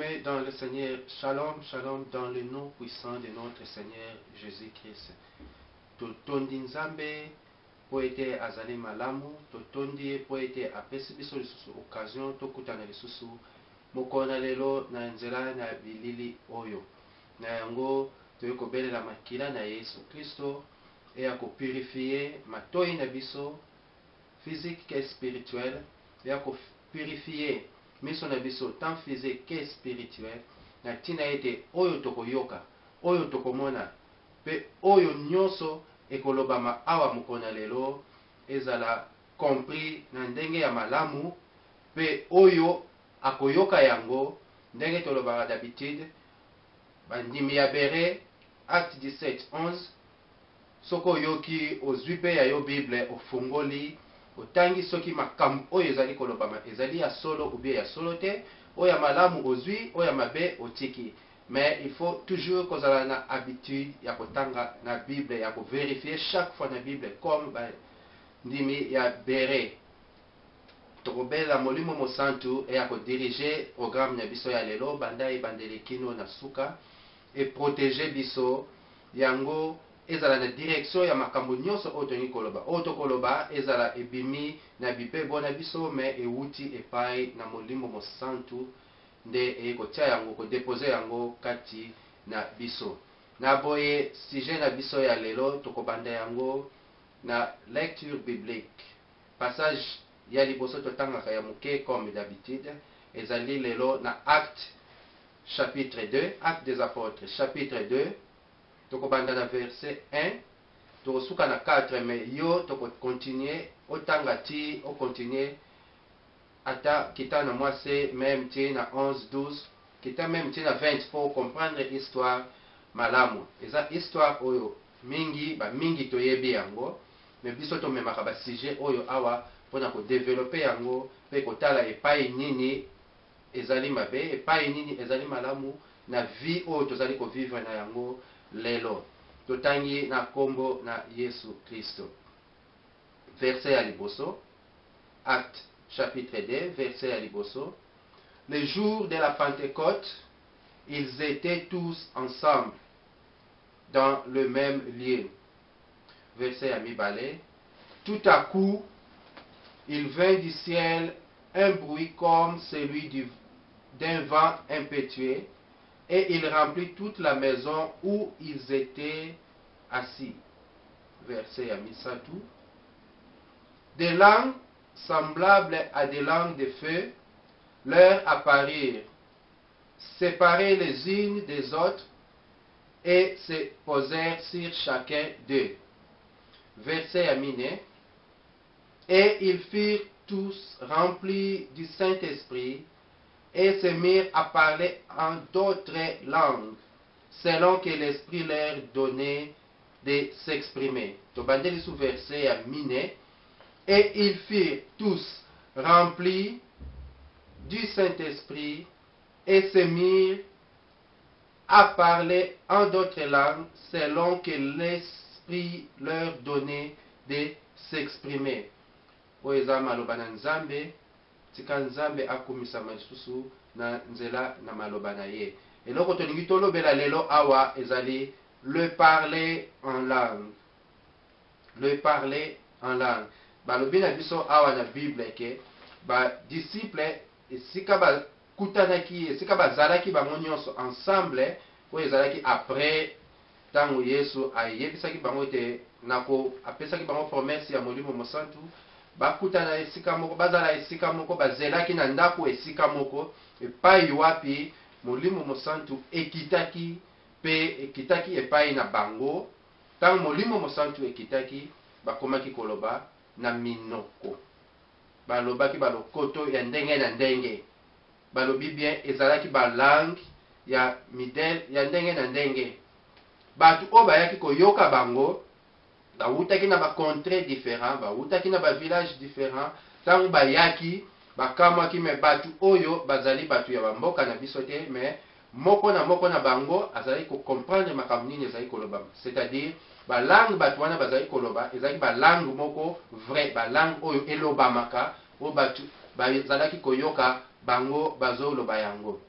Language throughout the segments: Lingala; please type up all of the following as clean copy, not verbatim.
bien-aimés dans le Seigneur, shalom, shalom, dans le nom puissant de notre Seigneur Jésus-Christ. Totondi nzambe po ete azali malamu, totondi po ete apesi biso lisusu occasion tokutana lisusu mokona lelo na nzela na bilili oyo. Na yango toye kobelela makila na Yesu Kristo e ya kopurifie matoi na biso physique que spirituel, e ya kopurifie miso na biso tant physique que spirituel, na tina ete oyo tokoyoka, oyo tokomona, pe oyo nyonso ekolobama awa mokona lelo ezala compris na ndenge ya malamu, pe oyo akoyoka yango ndenge tolobaka d'habitude bandimi ya bere acte 17:11. Soko yoki ozwi pe ya yo Bible ofungoli otangi soki makambo oyo ezali kolobama ezali ya solo ou bien ya solo te, oyo ya malamu ozwi, oyo ya mabe otiki. Mais il faut toujours kozala na habitude ya kotanga na Bible, ya vérifier chaque fois na Bible comme ndimi ya bere. Tokobela molimo mosantu e ya kodirige programme na biso ya lelo banda ebandeli kino na suka e protéger biso yango ezala na direction ya makambo nyonso oyo tongi koloba. Oyo tokoloba ezala ebimi na bibebo na biso me ewuti epai na molimo mosantu nde ekotia yango kodepose yango kati na biso. Na boye sujet na biso ya lelo tokobanda yango na lecture biblique. Passage ya liboso totangaka ya moke comme d'habitude ezali lelo na Acte chapitre 2, Acte des Apôtres chapitre 2. Tokobanda na verset 1 tokosuka na 4, mais yo tokokontinue otanga ti okontinue ata kita na mwase même ti na 11, 12 kita même ti na 20 pour comprendre histoire malamu. Eza histoire oyo mingi ba mingi toyebi yango, mais biso tomemaka ba sujet oyo awa mpona kodevelope yango mpe kotala epai nini ezali mabe epai nini ezali malamu na vie oyo tozali kovivre na yango lelo. Totangi na kombo na Yesu Kristo. Verset ya liboso, Acte chapitre 2, verset ya liboso. Le jour de la Pentecôte, ils étaient tous ensemble dans le même lieu. Verset ya mibale. Tout à coup, il vint du ciel un bruit comme celui d'un vent impétueux, et il remplit toute la maison où ils étaient assis. Verset à Misatu. Des langues semblables à des langues de feu leur apparurent, séparées les unes des autres, et se posèrent sur chacun d'eux. Verset à Mine. Et ils furent tous remplis du Saint-Esprit, et se mirent à parler en d'autres langues, selon que l'Esprit leur donnait de s'exprimer. Tobandeli sous verset à Mine. Et ils furent tous remplis du Saint-Esprit, et se mirent à parler en d'autres langues, selon que l'Esprit leur donnait de s'exprimer. Oeza maloba na Nzambe, tika Nzambe akumisa lisusu na nzela na maloba na ye. Eloko tolingi tolobela lelo awa ezali le parler en langue. Le parler en langue. Balobi na biso awa na Bible ke ba disciple esika ba kutanaki, esika bazalaki bango nyonso ensemble, oyo ezalaki après tango Yesu ayebisaki bango te nako apesaki bango promesse ya molimo mosantu, bakutana esika moko, bazala esika moko, bazelaki na ndako esika moko, epai wapi molimo mosantu ekitaki epai na bango. Tango molimo mosantu ekitaki, bakomaki koloba na minoko, balobaki balokoto ya ndenge na ndenge, balobi bien ezalaki balangue ya midele ya ndenge na ndenge. Batu oyo bayaki koyoka bango bawutaki na bacontre différent, bawutaki na bavillage différent. Tango bayaki bakamwaki, me batu oyo bazali batu ya bamboka na biso te, me moko na bango azali comprendre makambo nini ezali koloba. C'est-à-dire balangue batu wana bazali koloba ezali balangue moko vrai, balangue oyo elobamaka oyo batu bazalaki koyoka bango bazoloba yango.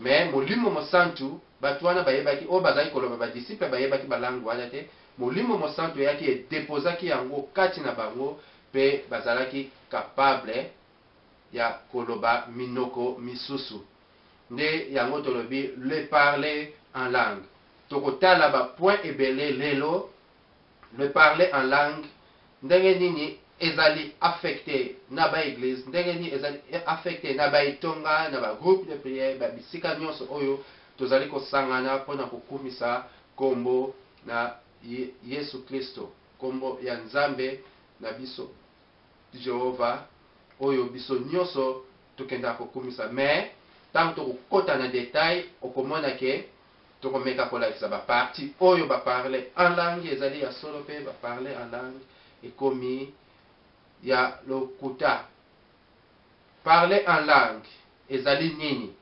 mais molimo mosantu bato wana bayebaki o bazali koloba badisiple bayebaki balangue wana te. Molimo mosantu eyaki edepozaki yango kati na bango pe bazalaki capable ya koloba minoko misusu. Nde yango tolobi le parler en langue. Tokotala ba point ebele lelo le parler en langue ndenge nini ezali affecté na ba église, ndenge nini ezali affecté na ba itonga na ba groupe de prière ba bisika nyonso oyo tozali kosangana mpona kokumisa kombo na Yesu Kristo, kombo ya Nzambe na biso Jehova oyo biso nyonso tokenda kokumisa. Mais tant tokokota na détail okomona ke tokomeka kolakisa ba parti oyo ba parler en langue ezali ya solo pe ba parler en langue ekomi ya lokuta. Parler en langue ezali nini?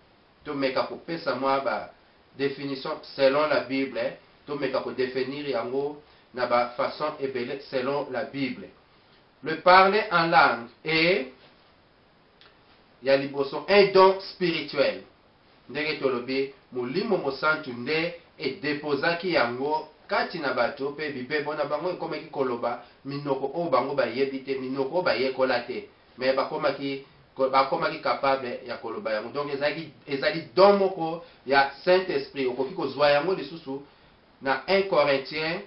Tomeka kopesa mwa ba définition selon la Bible, tomeka ko définir yango na ba façon ebele selon la Bible. Le parler en langue est ya liboso un don spirituel. Ndenge tolobi molimo mosantu nde edepozaki yango kati na bato pe bibebo na bango ekomaki koloba minoko o bango bayebi te, minoko bayekola te, mais bakomaki capable ya koloba yango. Donc ezali don moko ya Saint-Esprit. Okoki kozwa yango lisusu na 1 Corinthiens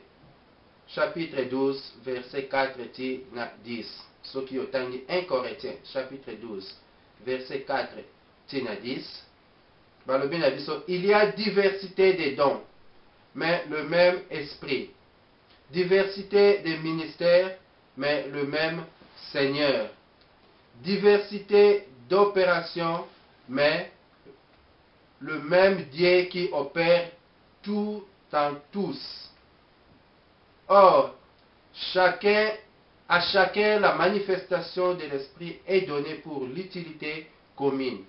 chapitre 12 verset 4 ti na 10. Soki otangi 1 Corinthiens chapitre 12 verset 4 ti na 10. Balobi na biso, il y a diversité des dons, mais le même esprit. Diversité des ministères, mais le même Seigneur. Diversité d'opérations, mais le même Dieu qui opère tout en tous. Or, à chacun la manifestation de l'esprit est donnée pour l'utilité commune.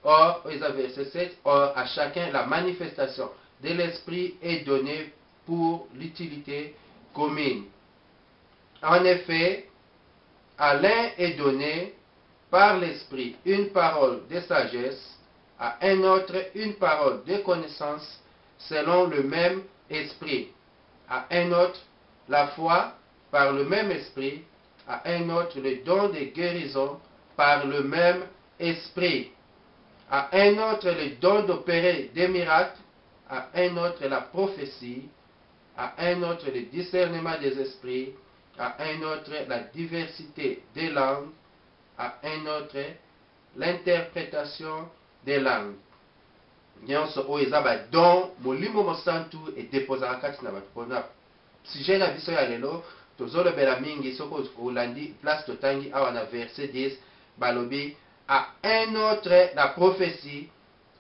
Or, verset 7, or à chacun la manifestation de l'esprit est donnée pour l'utilité commune. En effet, à l'un est donné par l'esprit une parole de sagesse, à un autre une parole de connaissance selon le même esprit, à un autre la foi par le même esprit, à un autre le don de guérison par le même esprit, à un autre le don d'opérer des miracles, à un autre la prophétie, à un autre le discernement des esprits, à un autre la diversité des langues, à un autre l'interprétation des langues. Nyonso oyo eza badon molimo mosantu edepozaka kati na bato. Mpona sujet na biso ya lelo tozolobela mingi soki olandi place totangi awa na verset 10 balobi à un autre la prophétie,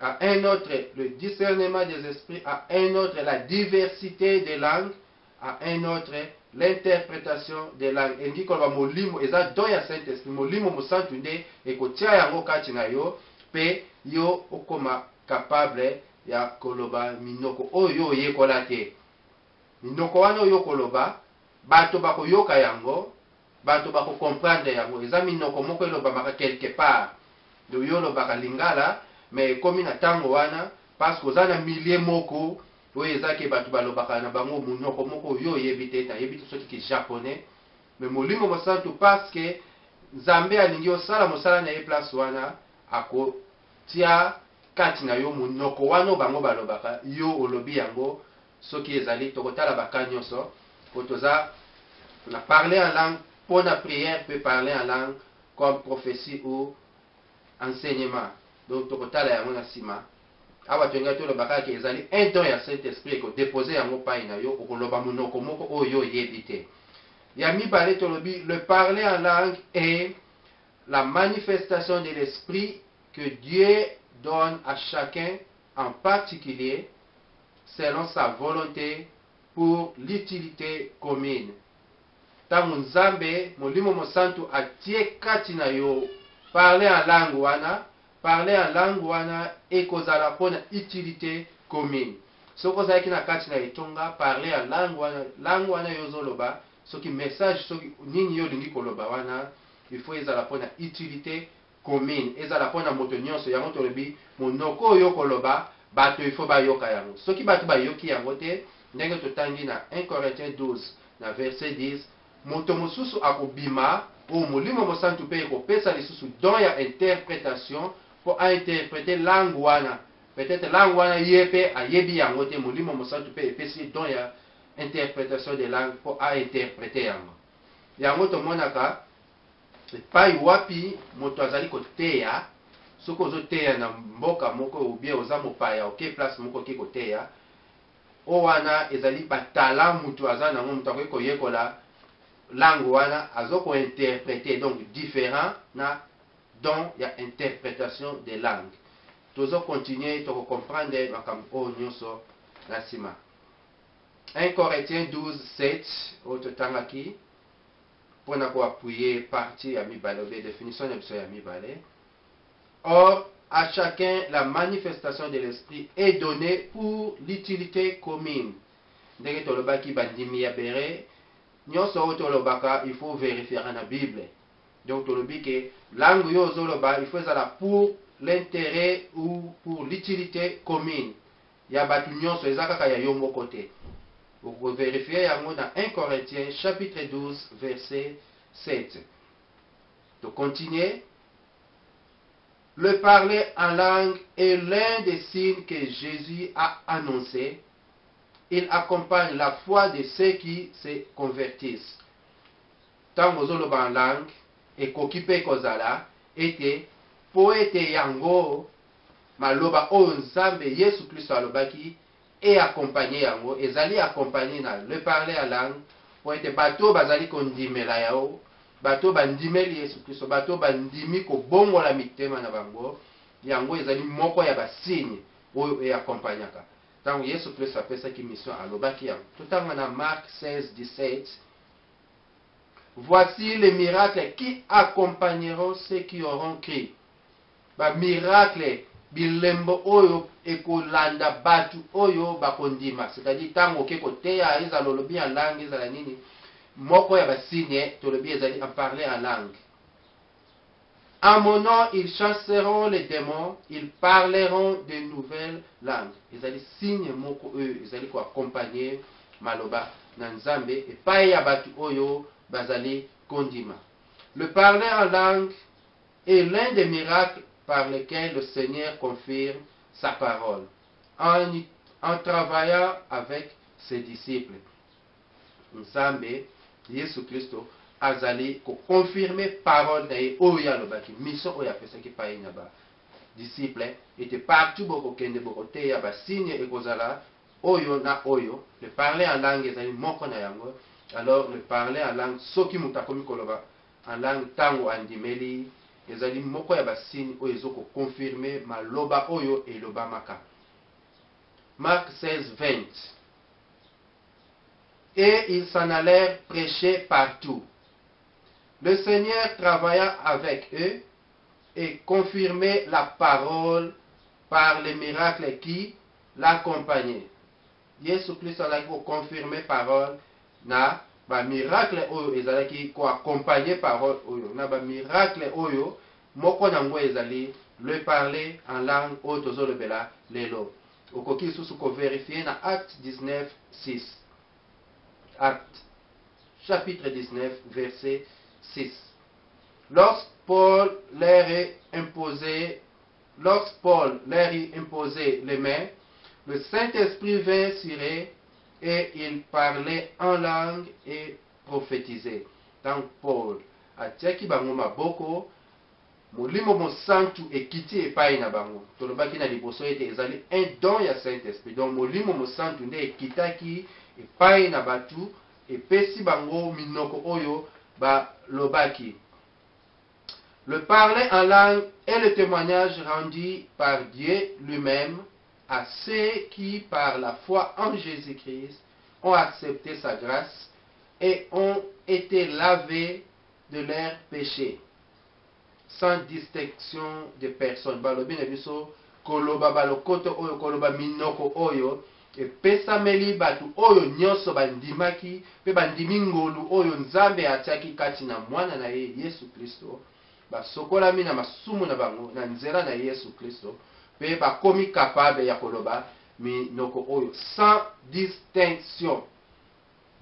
à un autre le discernement des esprits, à un autre la diversité des langues, à un autre l'interprétation des langues. Elingi koloba molimo eza don ya Saint-Esprit, molimo mosantu nde ekotia yango kati na yo pe yo okoma capable ya koloba minoko oyo oyekola te. Minoko wana oyo koloba bato bakoyoka yango, bato bakokomprendre yango. Eza minoko moko elobamaka quelque part do yo lobaka lingala mais ekomi na ntango wana parce que oza na milie moko oyo ezaki bato balobaka na bango minoko moko oyo oyebi te, nayebi te soki ki japonais, mais molimo mosantu parce que Nzambe alingi osala mosala na ye place wana akotia kati na yo monoko wana bango balobaka yo olobi yango. Soki ezali tokotala baka nyonso po toza na parler en langue pour la prière, peut parler en langue comme prophétie ou enseignement. Donc tokotala yango na sima awa tonga tolobaka ke ezali un don ya Saint-Esprit ko déposer yango pai na yo okoloba monoko moko oyo yebi te. Ya mibale tolobi le parler en langue est la manifestation de l'esprit que Dieu donne à chacun en particulier selon sa volonté pour l'utilité commune. Tangu Nzambe molimo mosantu atie kati na yo parler en langue wana ekozala pona utilité commune. Soko zaki na kati na etonga parler en langue wana yozoloba soki message soki nini yo lingi koloba wana il faut ezala pona utilité commune ezala pona moto nyonso yango tolobi monoko oyo koloba bato il faut bayoka yango soki bato bayoki yango te ndenge totangi na 1 Corinthiens 12 na verset 10 moto mosusu akobima o molimo mosantu pe ekopesa lisusu don ya interprétation po interpréter langue wana peut-être langue wana ye pe ayebi yango te molimo mosantu pe epesi don ya interprétation de langue po interpréter yango yango tomonaka epai wapi moto azali koteya soki ozoteya na mboka moko ubie oza mopaya oke place moko oke koteya o wana ezali batala mutu aza nango mutu akoki koyekola langue wana azoko interpréter donc différent na don ya interprétation de langue tozo continuer toko comprendre makambo oyo nyonso na nsima 1 Corinthiens 12:7 oyo totangaki mpona koappuyer partie ya mibale obe définition na biso ya mibale. Or à chacun la manifestation de l'esprit est donnée pour l'utilité commune. Ndenge tolobaki bandimi ya bere nyonso oyo tolobaka il faut vérifier na Bible. Donc tolobi ke langue yo ozoloba il faut ezala pour l'intérêt ou pour l'utilité commune ya batu nyonso eza kaka ya yo moko te. Vous vérifiez yango dans 1 Corinthiens chapitre 12 verset 7. De continuer. Le parler en langue est l'un des signes que Jésus a annoncé. Il accompagne la foi de ceux qui se convertissent. Tant vous avez en langue et kokipe kozala ete poete yango maloba o nzambe Yesu Kristo alobaki et accompagné yango ezali accompagné na le parler en langue poete bato bazali kondimela yao bato bandimeli Yesu Kristo bato bandimi kobongola mitema na bango yango ezali moko ya basigne oyo e accompagnaka tango Yesu Kristo apesaki mission alobaki yango totanga na Marc 16:17. Voici les miracles qui accompagneront ceux qui auront cru. Ba miracle bilembo oyo ekolanda batu oyo bakondima, c'est-à-dire tango ke koteya ezala lobi en langue ezala nini moko ya basigne tolobi ezali en parler en langue. En mon nom ils chasseront les démons, ils parleront de nouvelles langues. Ezali signe moko oyo ezali ko accompagner maloba na nzambe epai ya batu oyo bazali kondima. Le parler en langue est l'un des miracles par lesquels le Seigneur confirme sa parole en travaillant avec ses disciples. Nzambe Yesu Kristo azali ko confirmer parole na ye oyo alobaki mission oyo apesaki pai na ba disciples était partout boko kende boko te ya ba signe ekozala oyo na oyo. Le parler en langue ezali moko na yango. Alors le parler en langue soki mutakomi koloba en langue tango andimeli ezali moko ya basigne oyo ezoko confirmer maloba oyo eloba maka. Marc 16:20. Et ils s'en allèrent prêcher partout. Le Seigneur travailla avec eux et confirmait la parole par les miracles qui l'accompagnaient. Yesu Christ a confirmé parole na ba miracle oyo ezalaki ko accompagner parole oyo na ba miracle oyo moko nango ezali le parler en langue oyo tozolobela lelo. Okoki susu ko vérifier na Acte 19:6. Acte chapitre 19 verset 6. Lorsque Paul leur eut imposé les mains, le Saint-Esprit vint sur eux et il parlait en langue et prophétisait. Donc Paul atiaki bango maboko molimo mosantu ekiti epai na bango. Tolobaki na liboso ete ezali un don ya Saint-Esprit. Donc molimo mosantu nde ekitaki epai na batu epesi bango minoko oyo ba lobaki. Le parler en langue est le témoignage rendu par Dieu lui-même à ceux qui, par la foi en Jésus-Christ, ont accepté sa grâce et ont été lavés de leurs péchés, sans distinction de personne. Balobi na biso koloba balokoto oyo koloba minoko oyo epesameli batu oyo nyonso bandimaki pe bandimi ngolu oyo Nzambe atiaki kati na mwana na ye Yesu Kristo basokolami na masumu na bango na nzela na Yesu Kristo pe bakomi capable ya koloba minoko oyo sans distinction.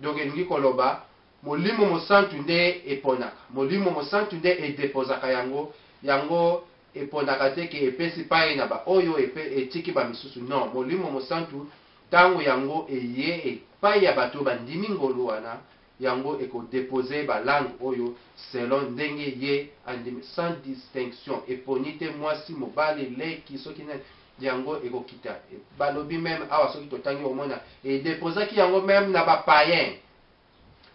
Donc elingi koloba molimo mosantu nde eponaka, molimo mosantu nde edepozaka yango, yango eponaka te ke epesi paye na ba oyo etiki ba misusu. Non, molimo mosantu tango yango eye epai ya bato bandimi ngolu wana, yango ekodepose ba langue oyo selon ndenge ye andimi, sans distinction. Eponi te mwasi mobali leki soki nani, yango ekokita. Balobi même awa soki totangi omona edepozaki yango même na ba païen.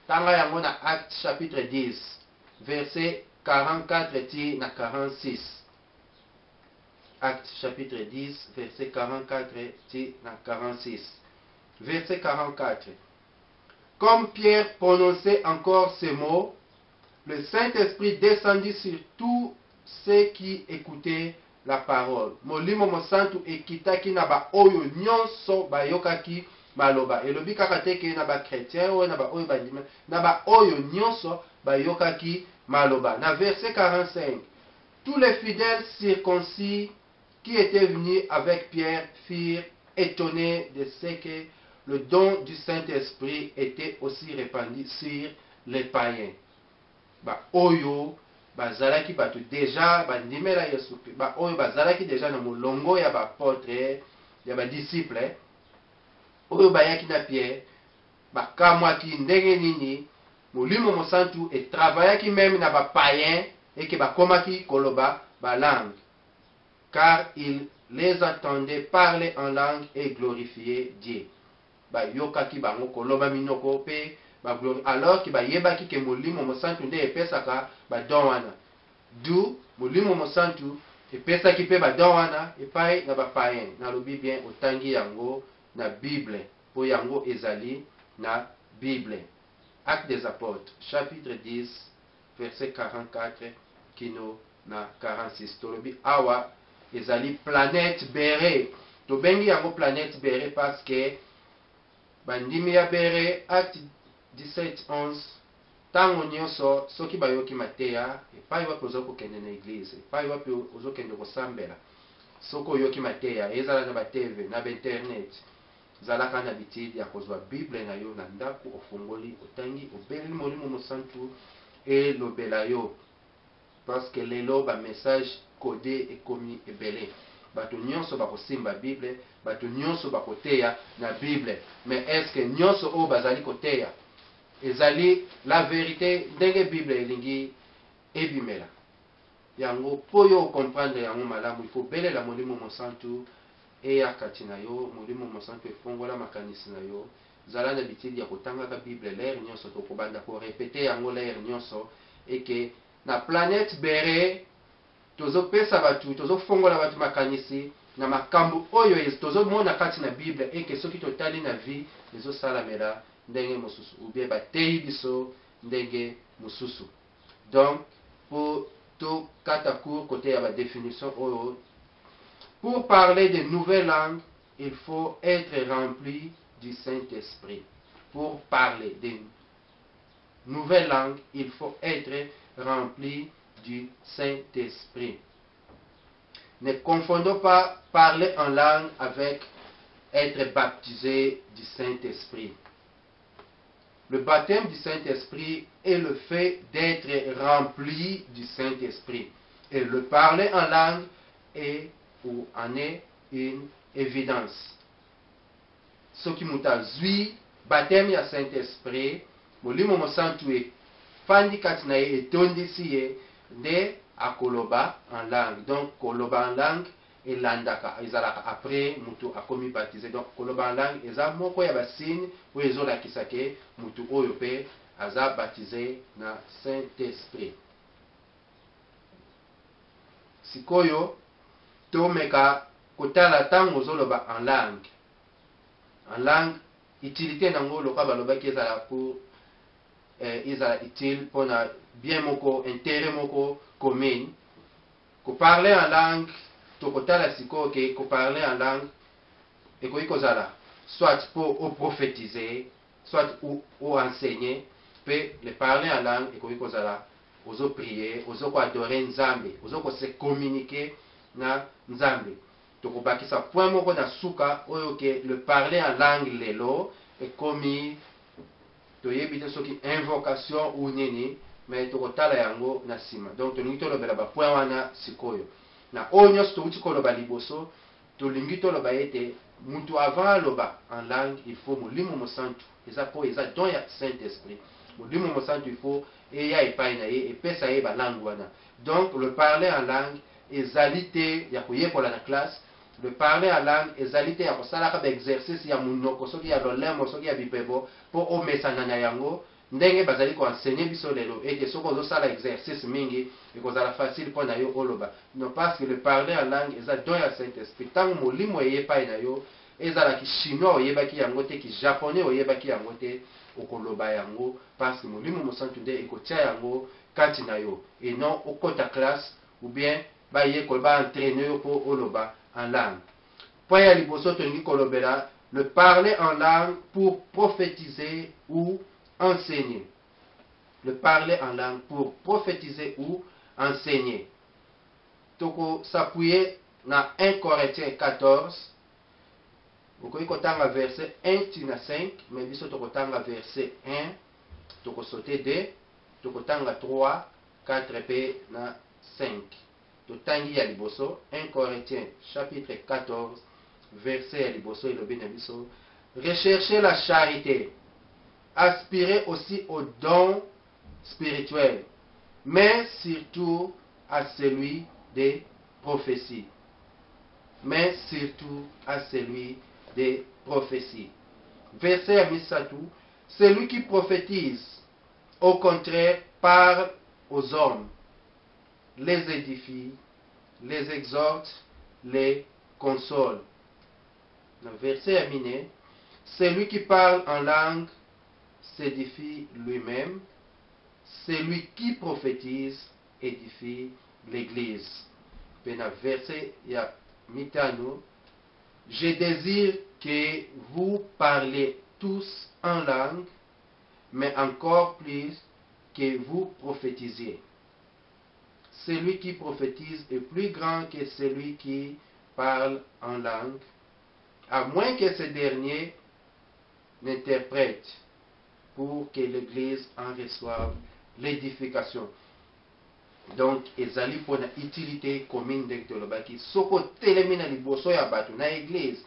Tanga yango na Acte chapitre 10 verset 44 ti na 46. Acte chapitre 10 verset 44 ti na 46. Verset 44. Comme Pierre prononçait encore ces mots, le Saint-Esprit descendit sur tous ceux qui écoutaient la parole. Molimo mosantu ekitaki na ba oyo nyonso bayokaki maloba. Elobi kaka teke na ba chrétien ou na ba oyo bandima, na ba oyo nyonso bayokaki maloba. Na verset 45. Tous les fidèles circoncis qui étaient venus avec Pierre furent étonnés de ce que le don du Saint-Esprit était aussi répandu sur les païens. Ba oyo bazalaki bato déjà bandimela Yesu, ba oyo bazalaki déjà na molongo ya ba apôtre ya ba disciple oyo bayaki na Pierre, bakamwaki ndenge nini molimo mosantu etravaillaki même na ba païens et que bakomaki koloba ba langue, car il les entendait parler en langue et glorifier Dieu. Ba yokaki bango koloba minoko pe ba gloire, alors que ba yebaki ke molimo mosantu nde epesaka ba don wana. Du molimo mosantu epesaki pe ba don wana epai na ba païen. Na lobi bien otangi yango na Bible, po yango ezali na Bible. Actes des Apôtres chapitre 10 verset 44 kino na 46. Tolobi awa ezali planète Béré. Tobengi yango planète Béré parce que bandimi ya Béré, Acte 17:11, tango nyonso soki bayoki mateya epai wapi oza kokende na église, epai wapi ozokende kosambela, soko oyoki mateya ezala na batv na bainternet, zalaka na bitidi ya kozwa Bible na yo na ndako, ofungoli otangi obeleli molimo mosantu elobela yo, parce que lelo ba message codé ekomi ebele. Bato nyonso bakosimba Bible, bato nyonso bakoteya na Bible. Mais est-ce que nyonso o bazali koteya ezali la vérité ndenge Bible elingi ebimela? Yango po yo comprendre yango malamu, il faut belela molimo mosantu eya kati na yo, molimo mosantu efongola makanisi na yo, zala na bitidi ya kotangaka Bible l'air nyonso, tokobanda ko répéter yango l'air nyonso, et que na planète Béré tozopesa batu, tozofongola batu makanisi na makambo oyo tozomona kati na Bible, et que soki totali na vie ezosalamela ndenge mosusu ou bien bateyi biso ndenge mosusu. Donc pour tout kata court côté ya ba définition oyo, pour parler de nouvelles langues, il faut être rempli du Saint-Esprit. Pour parler de nouvelles langues, il faut être rempli du Saint-Esprit. Ne confondons pas parler en langue avec être baptisé du Saint-Esprit. Le baptême du Saint-Esprit est le fait d'être rempli du Saint-Esprit. Et le parler en langue en est une évidence. Ce qui m'a zui baptême ya Saint-Esprit, molimo mosantu e fandi kati na ye etondisi ye nde akoloba en langue. Donc koloba en langue elandaka ezalaka après mutu akomi baptisé. Donc koloba en langue eza moko ya basine oyo ezolakisa ke mutu oyo pe aza baptisé na Saint-Esprit. Sikoyo tomeka kotala tango ozoloba en langue. En langue, utilité nango loka balobaki ezala pour ezala utile pona bien moko, intérêt moko commune. Ko parler en langue, to kotala siko ke ko parler en langue ekoki kozala soit pour prophétiser, soit ou enseigner, pe le parler en langue ekoki kozala ozo prier, ozo ko adorer Nzambe, ozo ko se communiquer na Nzambe. Tokobakisa point moko na suka oyo ke le parler en langue lelo ekomi toyebi te soki invocation ou nini, mais tokotala yango na sima. Donc tolingi tolobela ba point wana sikoyo. Na oyo nyonso touti koloba liboso, tolingi toloba ete mutu avant aloba en langue, il faut molimo mosantu. Eza po eza don ya Saint-Esprit. Molimo mosantu il faut eya epai na ye epesa ye ba langue wana. Donc le parler en langue ezali te ya koyekola na classe. Le parler en langue ezali te ya kosalaka ba exercice ya munoko soki ya lolemo soki ya bipebo po omesana na yango ndenge bazali ko enseigner biso lelo ete soko ozosala exercice mingi ekozala facile mpo na yo oloba. Non, parce que le parler en langue eza don ya Saint-Esprit. Ntango molimo eyepai na yo ezalaki chinois oyebaki yango te, ki japonais oyebaki yango te, okoloba yango parce que molimo mosantu nde ekotia yango kati na yo et non okota classe ou bien bayekol ba entraîner yo po oloba en langue. Point ya liboso tolingi kolobela le parler en langue pour prophétiser ou enseigner. Le parler en langue pour prophétiser ou enseigner. Toko s'appuyer na 1 Corinthiens 14. Okoki kotanga verset 1 tina 5, mais biso tokotanga verset 1, toko sauter 2, tokotanga 3, 4 pe na 5. Totangi ya liboso 1 Corinthiens chapitre 14 verset ya liboso elobi na biso: recherchez la charité, aspirez aussi au don spirituel, mais surtout à celui des prophéties. Mais surtout à celui des prophéties. Verset à Misatou: celui qui prophétise, au contraire, parle aux hommes, les édifie, les exhorte, les console. Verset à Miné: celui qui parle en langue s'édifie lui-même, celui qui prophétise édifie l'Église. Verset à Mitano: je désire que vous parlez tous en langue, mais encore plus que vous prophétisiez. Celui qui prophétise est plus grand que celui qui parle en langue, à moins que ce dernier n'interprète, pour que l'Église en reçoive l'édification. Donc, ezali pour la utilité commune de Tolobaki. Soko telemi na liboso ya batu na église.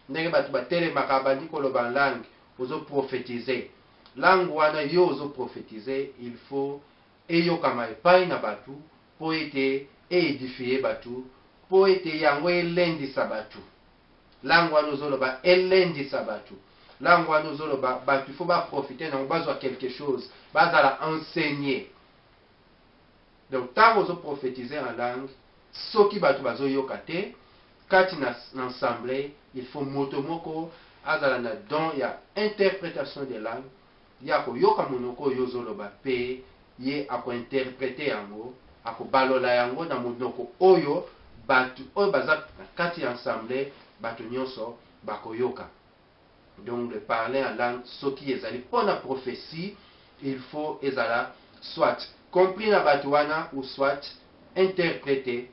Ndenge batu batelemaka bandi koloba langue, ozo prophétiser. Langue wana yo ozo prophétiser, il faut eyokama epai na batu, po ete édifier batu, po ete yango elendisa batu. Langue wana ozoloba elendisa batu. Langue wana ozoloba batu, il faut ba profiter na bazwa quelque chose, bazala enseigner. Donc, tant que vous prophétisez en langue, ceux qui bato bazo yokate, kati na ensemble, il faut motomoko, azala na don ya interprétation de langue, ya ko yoka monoko yozoloba pe, ye ako interpréter yango, ako balola yango na monoko oyo, batu oyo baza kati ensemble, batu nyonso bako yoka. Donc, le parler en langue, ceux qui ezali pour la prophétie, il faut ezala soit compris na batuana ou soit interprété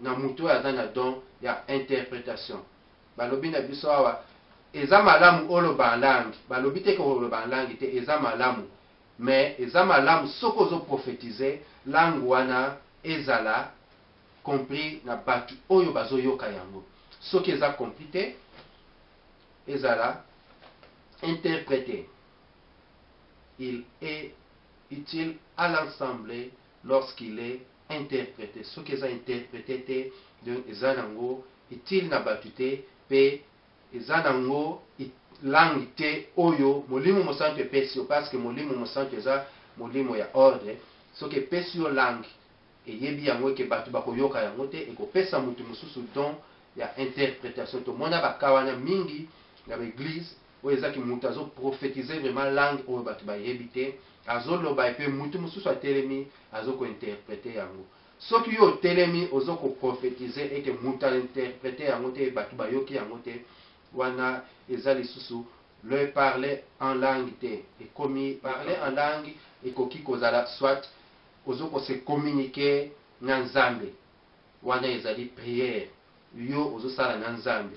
na muto ya na don ya interprétation. Balobi na biso awa eza malamu oloba langue, balobi te ko oloba langue te eza malamu, mais eza malamu soko zo prophétiser langue wana ezala compris na batu oyo bazo yoka yango. Soki eza compris te ezala interprété. Il est utile à l'ensemble lorsqu'il est interprété. Ce qui est interprété, donc, ezanango utile na batute pe ezanango langue te oyo molimo mosantu epesio, parce que molimo mosantu eza molimo ya ordre. Ce qui epesio langue eyebi yango ke batu bakoyoka yango te ekopesa mutu mosusu don ya interprétation. To mona bakawana mingi na l'église oyo ezaki mutu azo prophétiser vraiment langue oyo batu bayebi te, azoloba epe mutu mosusu atelemi azoko interpréter yango. Soki yo telemi ozoko prophétiser ete mutu interpréter yango te batu bayoki yango te, wana eza lisusu le parler en langue te. Et comme parler en langue ekoki kozala soit ozoko se communiquer na Nzambe wana ezali prière yo ozosala na Nzambe.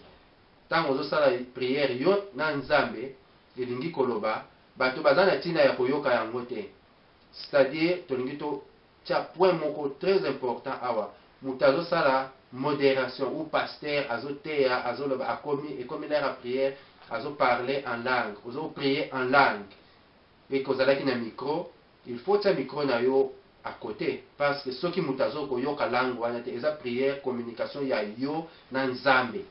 Tant ozosala prière yo na Nzambe elingi koloba bato baza na ntina ya koyoka yango te. C'est-à-dire tolingi to tia point moko très important awa mutu azosala modération ou pasteur azoteya azoloba ekomi l'air à prière azoparler en langue ozoprier en langue et kozalaki na micro il faut tia micro na yo à côté parce que soki mutu azokoyoka langue wana te eza prière communication ya yo na Nzambe,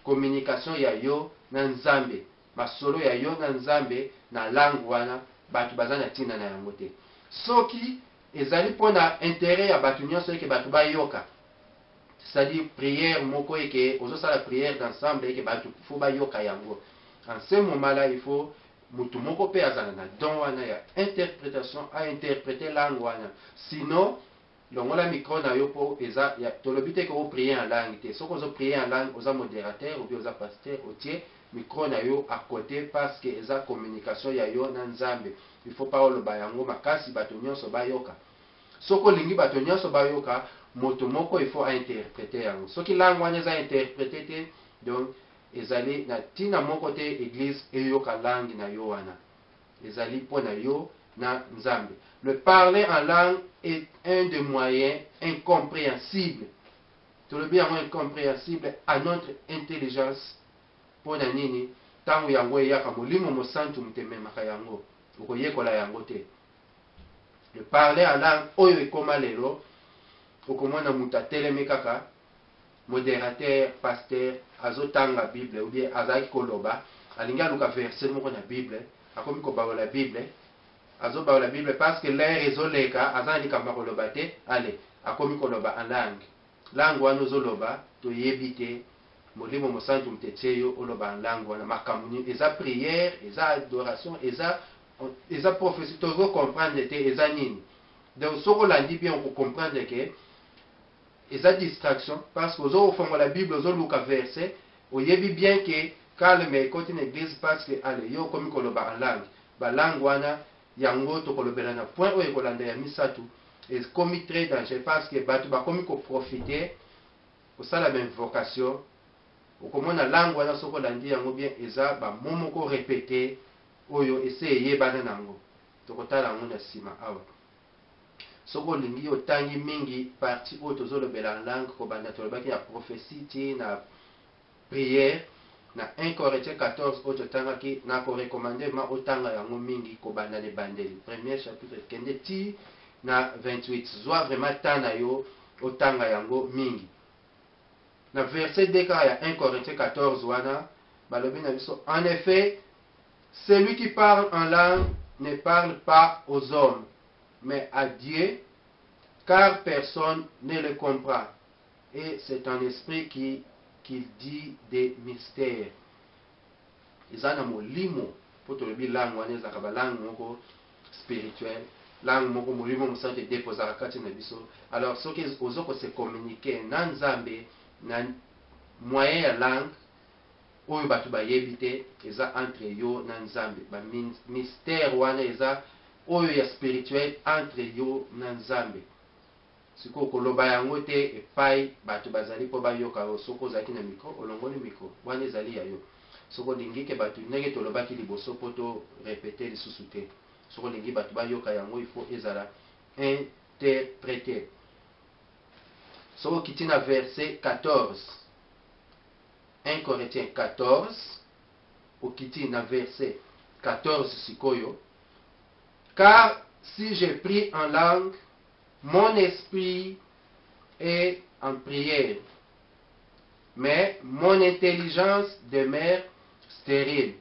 communication ya yo na Nzambe, masolo ya yo na Nzambe na langue wana bato baza na ntina na yango te. Soki ezali mpona intérêt ya bato nyonso eke bato bayoka, c'est-à-dire prière moko eke ozosala prière d'ensemble eke bato faut bayoka yango, en ce moment là il faut mutu moko pe azala na don wana ya interprétation a interpréter langue wana, sinon longola micro na yo po eza ya tolobi te ko prier en langue te. Soko ozo prier en langue oza modérateur ou bien oza pasteur otie micro na yo à côté parce que eza communication ya yo na Nzambe. Il faut pas oloba yango makasi bato nyonso bayoka. Soko lingi bato nyonso bayoka moto moko il faut interpréter yango. Soki langue wana eza interpréter te donc ezali na tina moko te église eyoka langue na yo wana. Ezali pona yo na Nzambe. Le parler en langue est un des moyens incompréhensibles. Tout le bien incompréhensible à notre intelligence. Pona nini tangu yango eyaka molimo mosantu mutememaka yango okoyekola yango te. Le parler en langue oyo ekoma lelo okomona mutu atelemi kaka modérateur pasteur azotanga Bible ou bien azaki koloba alingi aluka verset moko na Bible akomi kobaola Bible azobaola Bible parce que l'air ezoleka aza likambo koloba te ale akomi koloba en langue wana ozoloba toyebi te molimo mosantu mutetie yo oloba en langue wana makambo eza prière eza adoration eza prophétie tozo comprendre te eza nini. Donc soko landi bien on comprendre que eza distraction parce que ozo fongola Bible ozo luka verset oyebi bien que calme ekoti na église parce que ale yo komi koloba en langue ba langue wana yango tokolobela na point oyo ekolanda ya misatu ekomi très dangereux parce que bato bakomi koprofite kosala ba invocation okomona langue wana soko landi yango bien eza bamomoko répété oyo ese eyebana nango tokotala yango na nsima awa. Soko olingi otangi mingi parti oyo tozolobela en langue kobanda tolobaki ya prophétie ti na prière na 1 Corinthiens 14 oyo totangaki na korekomande ma otanga yango mingi kobanda na ebandeli premier chapitre kende ti na 28 zwa vraiment temps na yo otanga yango mingi. Na verset 2 ya 1 Corinthiens 14 wana balobi na biso en effet celui qui parle en langue ne parle pas aux hommes mais à Dieu car personne ne le comprend et c'est un esprit qui dit des mystères. Ezana molimo po tolobi langue wana ezaka ba langue moko spirituelle langue moko molimo mosantu déposaka kati na biso. Alors soki ozoko se communiquer na Nzambe na moyen ya langue oyo bato bayebi te eza entre yo na Nzambe ba mystère wana eza oyo ya spirituel entre yo na Nzambe. Siko koloba yango te epai bato bazali po bayoka yo. Soko ozalaki na micro olongoli micro wana ezali ya yo. Soko lingi ke bato ndenge tolobaki liboso po to répéter lisusu te. Soko lingi bato bayoka yango il faut ezala interprété. Soko kiti na verset 14 1 Corinthiens 14 okiti na verset 14 sikoyo. Car si j'ai pris en langue, mon esprit est en prière, mais mon intelligence demeure stérile.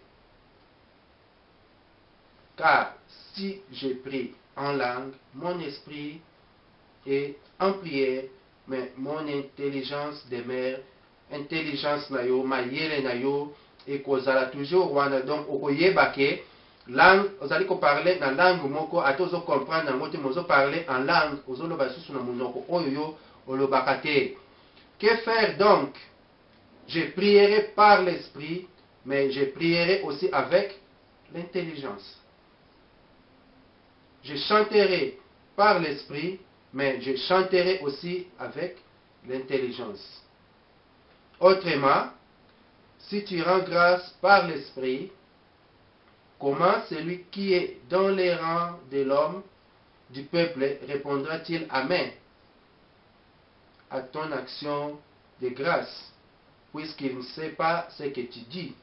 Car si j'ai pris en langue, mon esprit est en prière, mais mon intelligence demeure. Intelligence na yo, mayele na yo, ekozala toujours wana. Donc okoyeba ke langue ozali ko parler na langue moko ate ozo comprendre nango te mozo parler en langue ozoloba susu na monoko oyo yo olobaka te. Que faire donc? Je prierai par l'esprit, mais je prierai aussi avec l'intelligence. Je chanterai par l'esprit, mais je chanterai aussi avec l'intelligence. Autrement, si tu rends grâce par l'esprit, comment celui qui est dans les rangs de l'homme, du peuple, répondra-t-il Amen à ton action de grâce, puisqu'il ne sait pas ce que tu dis?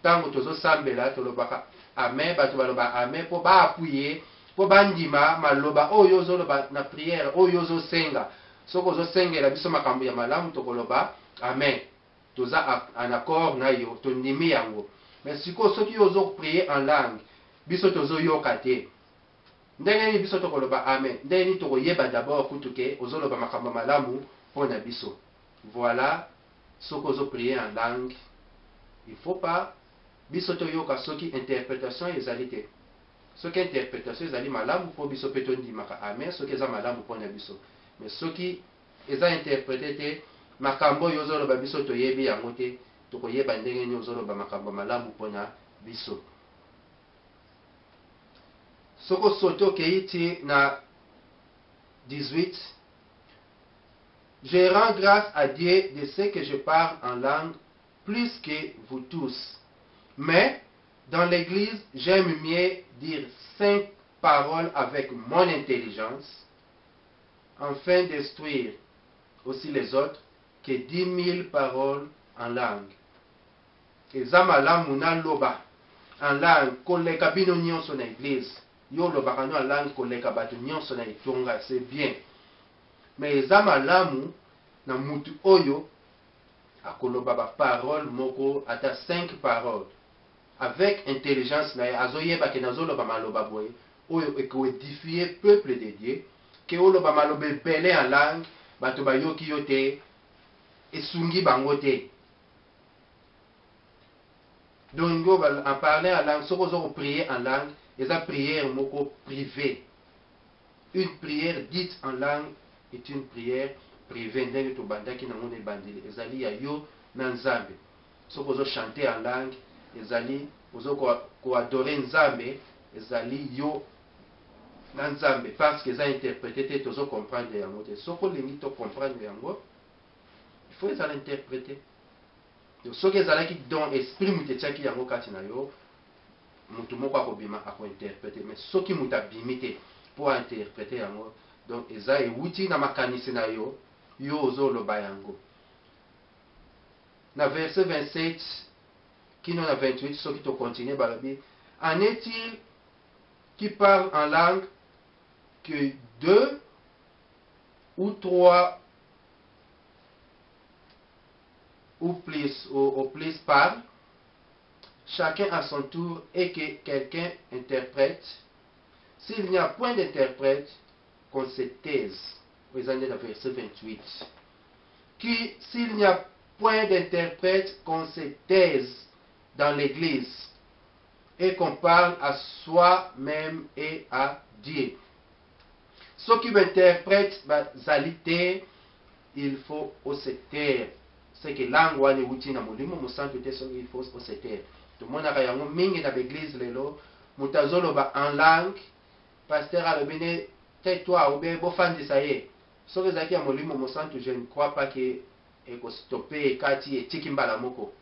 Tango tozo sambela tolobaka amen, bato baloba amen po ba appuyer, po bandima maloba oyo ozoloba na prière, oyo ozosenga. Soko ozosengela biso makambo ya malamu tokoloba amen. Toza en accord na yo, tondimi yango. Mais siko soki ozo prier en langue, biso tozo yoka te. Ndenge ni biso tokoloba amen. Ndenge ni tokoyeba d'abord kutuke ozoloba makambo malamu pona biso. Voilà, soko ozo prier en langue, il faut pas biso toyoka soki interprétation ezali te. Soki interprétation ezali malamu po biso pe tondimaka amen, soki eza malamu pona biso. Mais soki eza interprété te, makambo oyo ozoloba biso toyebi yango te, tokoyeba ndenge nini ozoloba makambo malamu pona biso. Soko soto okei ti na 18, je rends grâce à Dieu de ce que je parle en langue plus que vous tous. Mais dans l'église, j'aime mieux dire 5 paroles avec mon intelligence, afin d'instruire aussi les autres, que 10 000 paroles en langue. Eza malamu na loba en langue koleka bino nyonso na église. Yo loba kano en langue koleka bato nyonso na itonga, c'est bien. Mais eza malamu na mutu oyo akoloba ba parole moko ata 5 paroles. Avec intelligence na azoyeba ke nazoloba maloba boye oyo ekoedifier peuple de Dieu, ke oloba maloba ebele en langue bato bayoki yo te, esungi bango te. Donc en parler en langue, soko ozo prier en langue, eza prière moko privée. Une prière dite en langue est une prière privée. Ndenge to bandaki na ngone bandeli ezali ya yo na Nzambe. Soko ozo chanter en langue ezali ozo ko adorer Nzambe, ezali yo na Nzambe, parce que eza interprété te tozo comprendre yango te. Soko lingi to comprendre yango, il faut ezala interpréter. Donc soki ezalaki don esprit mutu etiaki yango kati na yo, mutu moko akobima akointerpréter. Mais soki mutu abimi te po interpréter yango, donc eza ewuti na makanisi na yo, yo ozoloba yango. Na verset 27 kino na 28, soki to continue balobi, en est-il qui parle en langue que 2 ou 3 ou plus, au plus parle, chacun à son tour, et que quelqu'un interprète. S'il n'y a point d'interprète, qu'on se taise. Vous allez dans le verset 28. S'il n'y a point d'interprète, qu'on se taise dans l'église et qu'on parle à soi-même et à Dieu. Ceux qui m'interprètent, zalité, il faut se taire. C'est que langue wane wuti na molimo musantu te, so il faut se taire. To mona ka yango mingi na l'église lelo, mutazolo ba en langue, pasteur alobine tais-toi ou bien bofandisa ye. So kezaki ya molimo musantu, je ne crois pas que eko stopper kati etiki mbala moko.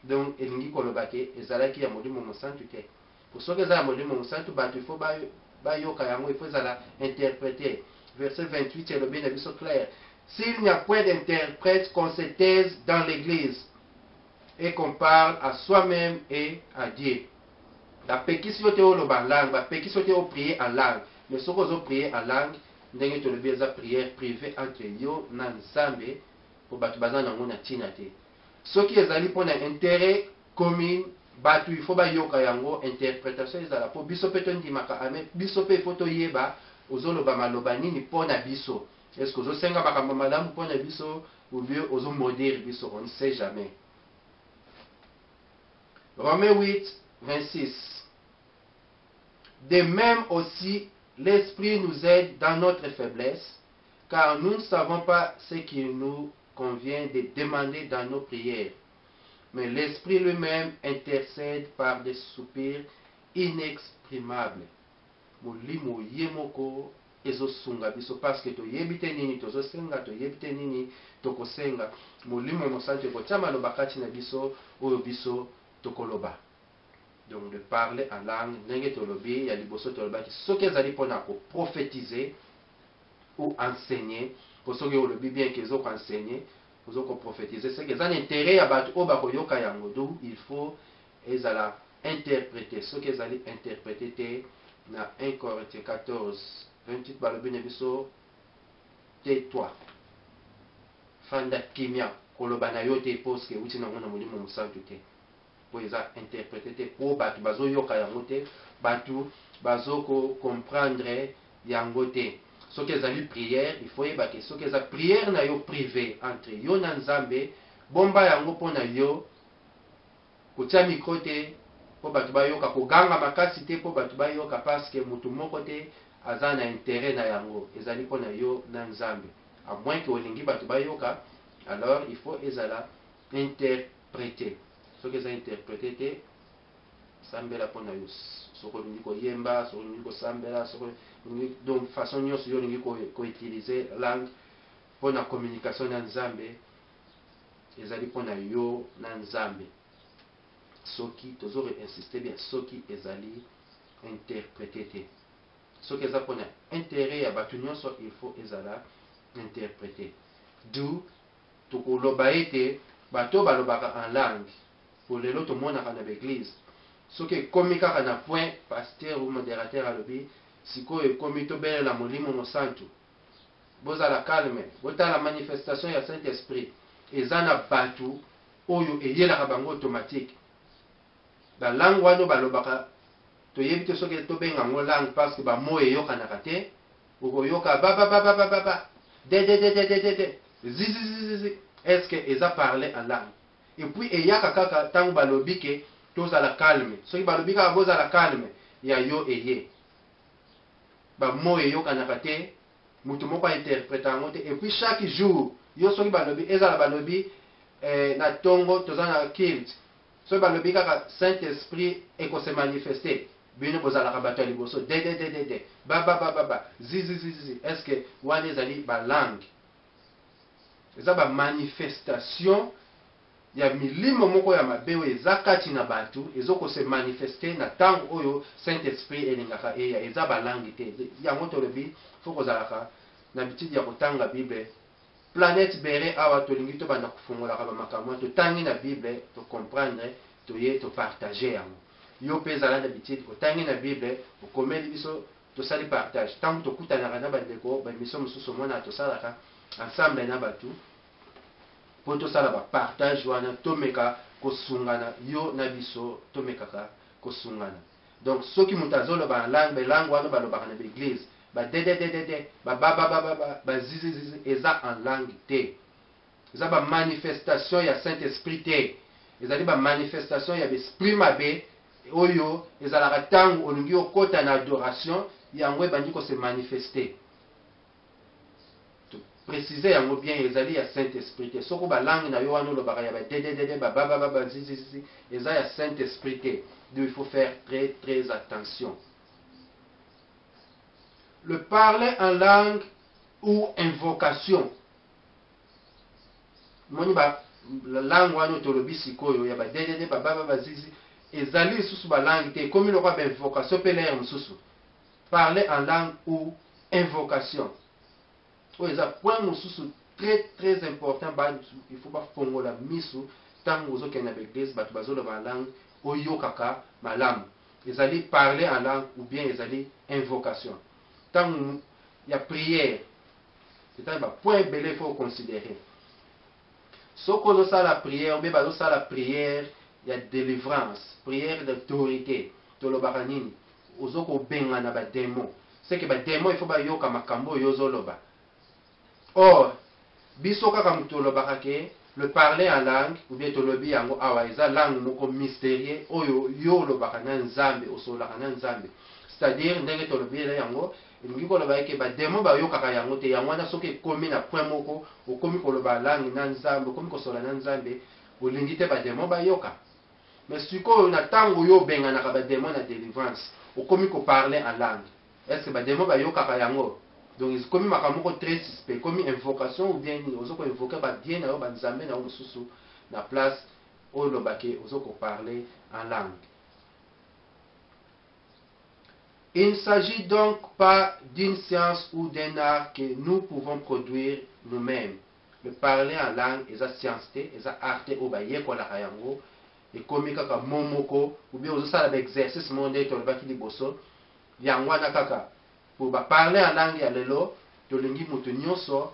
Donc elingi koloba ke ezalaki ya molimo musantu te. Pour so kezala ya molimo musantu batu il faut ba yoka yango, il faut ezala interpréter. Verset 28 elobine biso clair. S'il n'y a point d'interprète, qu'on se taise dans l'église et qu'on parle à soi-même et à Dieu. La pekisi yote oloba en langue, la pekisi yote o prier en langue. Mais ce qu'on prier en langue, ndenge to lebi eza prière privée entre yo na Nzambe pour batu bazana ngona tina te. Soki ezali pona intérêt commun, batu il faut ba yoka yango, interprétation ezala po biso pe to ndimaka amen, biso pe faut to yeba ozoloba maloba nini pona biso. Est-ce que vous avez un madame pour le biso ou bien vous modèle biso, on ne sait jamais. Romains 8, 26. De même aussi, l'Esprit nous aide dans notre faiblesse, car nous ne savons pas ce qu'il nous convient de demander dans nos prières. Mais l'Esprit lui-même intercède par des soupirs inexprimables. Molimo yemoko ezosunga biso parce que toyebi te nini tozosenga, toyebi te nini tokosenga. Molimo mosantu ekotia maloba kati na biso oyo biso tokoloba. Donc de parler en langue ndenge tolobi ya liboso tolobaki soki ezali mpona koprophétiser ou enseigner, pour soki olobi bien ke ezokoenseigner ozokoprophétiser, c'est que eza na intérêt ya bato oyo bakoyoka yango, donc il faut ezala interpréter. Soki ezali interpréter te na 1 Corinthiens 14 28 balobi na biso tais-toi, fanda kimia, koloba na yo te parce que uti nango na molimo mosantu te, po eza interpréter te po bato bazoyoka yango te, bato bazoko comprendre yango te. Soki ezali prière, il faut yeba ke soki eza prière na yo privé entre yo na Nzambe, bomba yango mpona yo, kotia mikro te po bato bayoka, koganga makasi te po bato bayoka, parce que mutu moko te aza na intérêt na yango, ezali mpona yo na Nzambe. À moins que olingi bato bayoka, alors il faut ezala interpréter. Soki eza interpréter te, sambela mpona yo. Soko olingi koyemba, soko olingi kosambela, soko donc façon nyonso yo olingi koutiliser langue mpona communication na Nzambe, ezali mpona yo na Nzambe. Soki tozore insister bien, soki ezali interpréter te. Soki eza mpona intérêt ya bato nyonso, il faut ezala interpréter. D'où tokoloba ete bato balobaka en langue. Pour lelo tomonaka na l'église, soki ekomi kaka na point pasteur ou modérateur alobi sikoyo ekomi tobelela molimo mosantu, bozala calme, botala manifestation ya Saint-Esprit, eza na bato oyo eyelaka bango automatique. Balangue wana balobaka toyebi te soki tobenga yango langue parce que bamo eyokanaka te, okoyoka ba de zizizizizi, est-ce que eza parler en langue. Et puis eyaka kaka tango balobi ke tozala calme, soki balobi kaka bozala calme, ya yo eye bamo eyokanaka te, mutu moko interprète yango te. Et puis chaque jour yo soki balobi ezala balobi na tongo toza na kilt, soki balobi kaka Saint-Esprit ekose manifester, bino bozalaka bato ya liboso de ba zizizizi, est-ce que wana ezali balangue, eza bamanifestation ya milimo moko ya mabe oyo eza kati na bato ezokose manifeste na ntango oyo Saint-Esprit elingaka eya, eza balangue te. Yango tolobi fo kozalaka na bitidi ya kotanga Bible. Planète Bere awa tolingi tobanda kofungolaka bamakambo totangi na Bible, tocomprendre, toye topartage yango. Yo mpe ezala na bitidi kotangi na Bible, okomeli biso tosali partage. Ntango tokutanaka na bandeko baemission mosusu omona tosalaka ensemble na bato po tosala bapartage wana, tomeka kosungana yo na biso, tomekaka kosungana. Donc soki moto azoloba na langue, belangue wana balobaka na l'église ba de ba zizizizi, eza en langue te, eza ba manifestation ya Saint-Esprit te, ezali ba manifestation ya besprit mabe oyo ezalaka ntango olingi okota na adoration yango ebandi kose manifester. Préciser yango bien, ezali ya Saint-Esprit te. Soko ba langue na yo wana olobaka ya ba de ba zizizizi, eza ya Saint-Esprit te. Donc il faut faire très attention. Le parler en langue ou invocation, moni ba la langue wana tolobi sikoyo ya ba de ba zizi, ezali susu ba langue te, comme le roi ba invocation pe l'air mususu. Parler en langue ou invocation, oyo eza point mosusu très important. Il faut bafongola misu ntango ozokende na l'église, bato bazoloba langue oyokaka malamu, ezali parler en langue ou bien ezali invocation. Ntango ya prière, c'est-à-dire bapoint ebele il faut considérer. Soko ozosala prière obe bazosala prière ya délivrance, prière d'autorité, tolobaka nini, ozokobenga na badémon, c'est que badémon il faut bayoka makambo oyo ozoloba. Or biso kaka mutu olobaka ke le parler en langue ou bien tolobi yango awa eza langue moko mystérieux oyo yo olobaka na Nzambe, osolaka na Nzambe. C'est-à-dire ndenge tolobi yango elingi koloba ke badémon bayokaka yango te. Yango wana soki ekomi na point moko okomi koloba langue na Nzambe, okomi kosola na Nzambe, olingi te badémon bayoka. Mais sikoyo na ntango yo obenganaka badémon na délivrance, okomi koparler en langue, est-ce que badémon bayokaka yango? Donc ils comme makamoko très suspect comme invocation ou bien ozo ko invoquer ba bien na ba nzambe na mususu na place au lobake ozo ko parler en langue. Il ne s'agit donc pas d'une science ou d'un art que nous pouvons produire nous-mêmes. Le parler en langue est une science, est un art ou baye ko la yango et comme kaka momoko ou bien ozo sala exercice monde to lobaki liboso yango na kaka pour parler en langue ya lelo tolingi mutu nyonso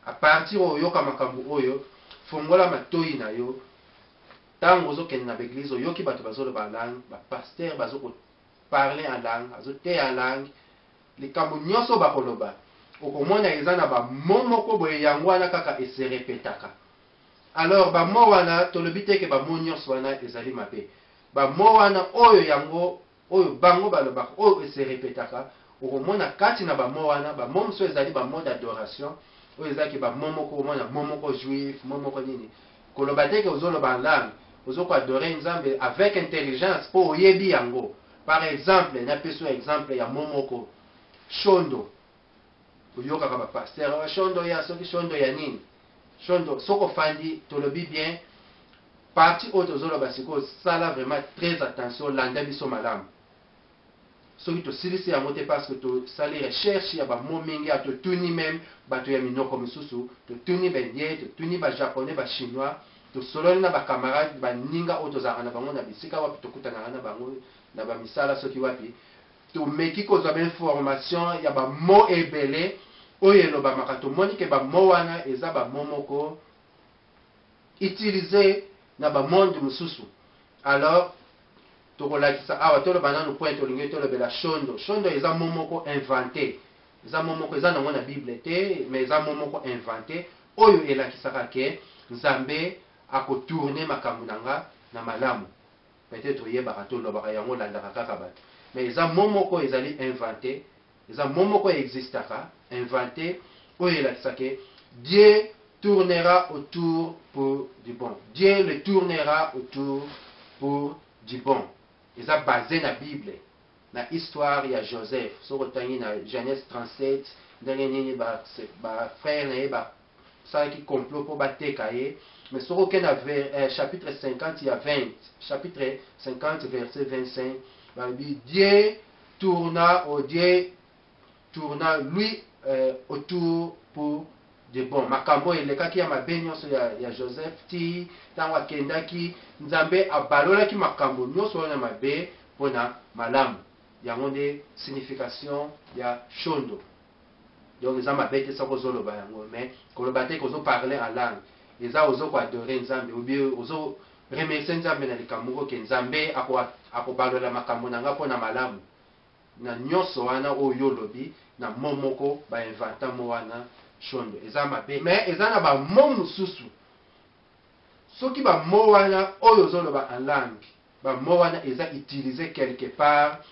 à partir oyoka makambo oyo fongola matoi na yo tango ozokende na l'église oyoki bato bazoloba langue bapaster bazoko parler en langue azoteya en langue likambo nyonso bakoloba okomona eza na bamomoko boye yango wana kaka ese repetaka. Alors bamo wana tolobi te ke bamo nyonso wana ezali mabe bamo wana oyo yango oyo bango balobaka oyo ese repetaka okomona kati na bamo wana bamo mosusu ezali bamo d'adoration oyo ezalaki bamo moko omona mo moko juif mo moko nini koloba te ke ozoloba langue ozoko adore nzambe avec intelligence mpo oyebi yango. Par exemple napeso exemple ya mo moko shondo oyokaka bapaster shondo ya soki shondo ya nini shondo soko fandi tolobi bien parti oyo tozoloba sikoyo sala vraiment très attention landa biso malamu soki tosilisi yango te parce que tosali recherche ya bamo mingi ya totuni meme bato ya minoko misusu totuni baindien totuni bajaponais bachinois tosololi na bacamarade baninga oyo tozalaka na bango na bisika wapi tokutanaka na bango na bamisala soki wapi tomeki kozwa bainformation ya bamo ebele oyo elobamaka tomoni ke bamo wana eza bamo moko utilize na bamonde mosusu. Alors tokolakisa awa toloba nanu point tolingi tolobela shondo shondo eza mo moko inventé eza mo moko eza nango na bible te mais eza mo moko inventé oyo elakisaka ke nzambe akotourne makambo nanga na malamu peut-être oyebaka tolobaka yango landaka kaka bato mais eza mo moko ezali inventé eza mo moko existaka inventé oyo elakisaka ke Dieu tournera autour pour du bon. Dieu le tournera autour pour du bon. Ils ont basé la Bible, la histoire de Joseph. Si vous regardez dans Genèse 37, les frères ça qui complot pour battre Kaye. Mais si vous regardez chapitre 50, il y a 20. Chapitre 50, verset 25. Dieu tourna lui autour pour de bon. Makambo elekaki ya mabe nyonso ya Joseph ti tango akendaki nzambe abalolaki makambo nyonso wana mabe mpona malamu yango nde signification ya shondo. Donc eza mabe te soko ozoloba yango mais koloba te kozoparle en langue eza ozokoadore nzambe ou bien ozo remercier nzambe na likambo moko ke nzambe akobalola makambo nanga mpona malamu na nyonso wana oyo olobi na mo moko bainventa mo wana shondo eza mabe mais eza na bamo mosusu soki bamo wana oyo ozoloba en langue bamo wana eza utilisé quelque part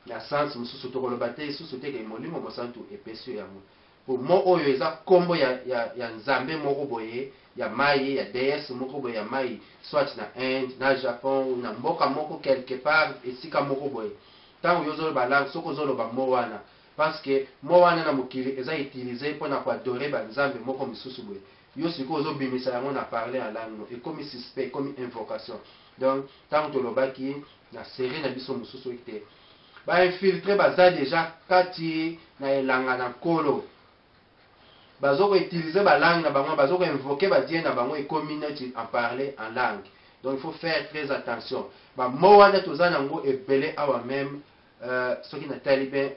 na sens mosusu tokoloba te susu te ke molimo mosantu epesi yango po mo oyo eza kombo ya nzambe moko boye ya mai ya déesse moko boye ya mai soit na Inde na Japon na mboka moko quelque part esika moko boye ntango yo ozoloba langue soki ozoloba mo wana parce que mo wana na mokili eza utilisé mpona koadore banzambe moko misusu boye yo sikoyo ozobimisa yango na parler en langue ekomi suspect ekomi invocation. Donc ntango tolobaki na série na biso mosusu ete bainfiltre baza deja kati na elanga na nkolo bazoko utilize balangue na bango bazoko invoke badie na bango ekomi neti en parler en langue. Donc il faut faire très attention bamo wana toza nango ebele awa même soki natali bien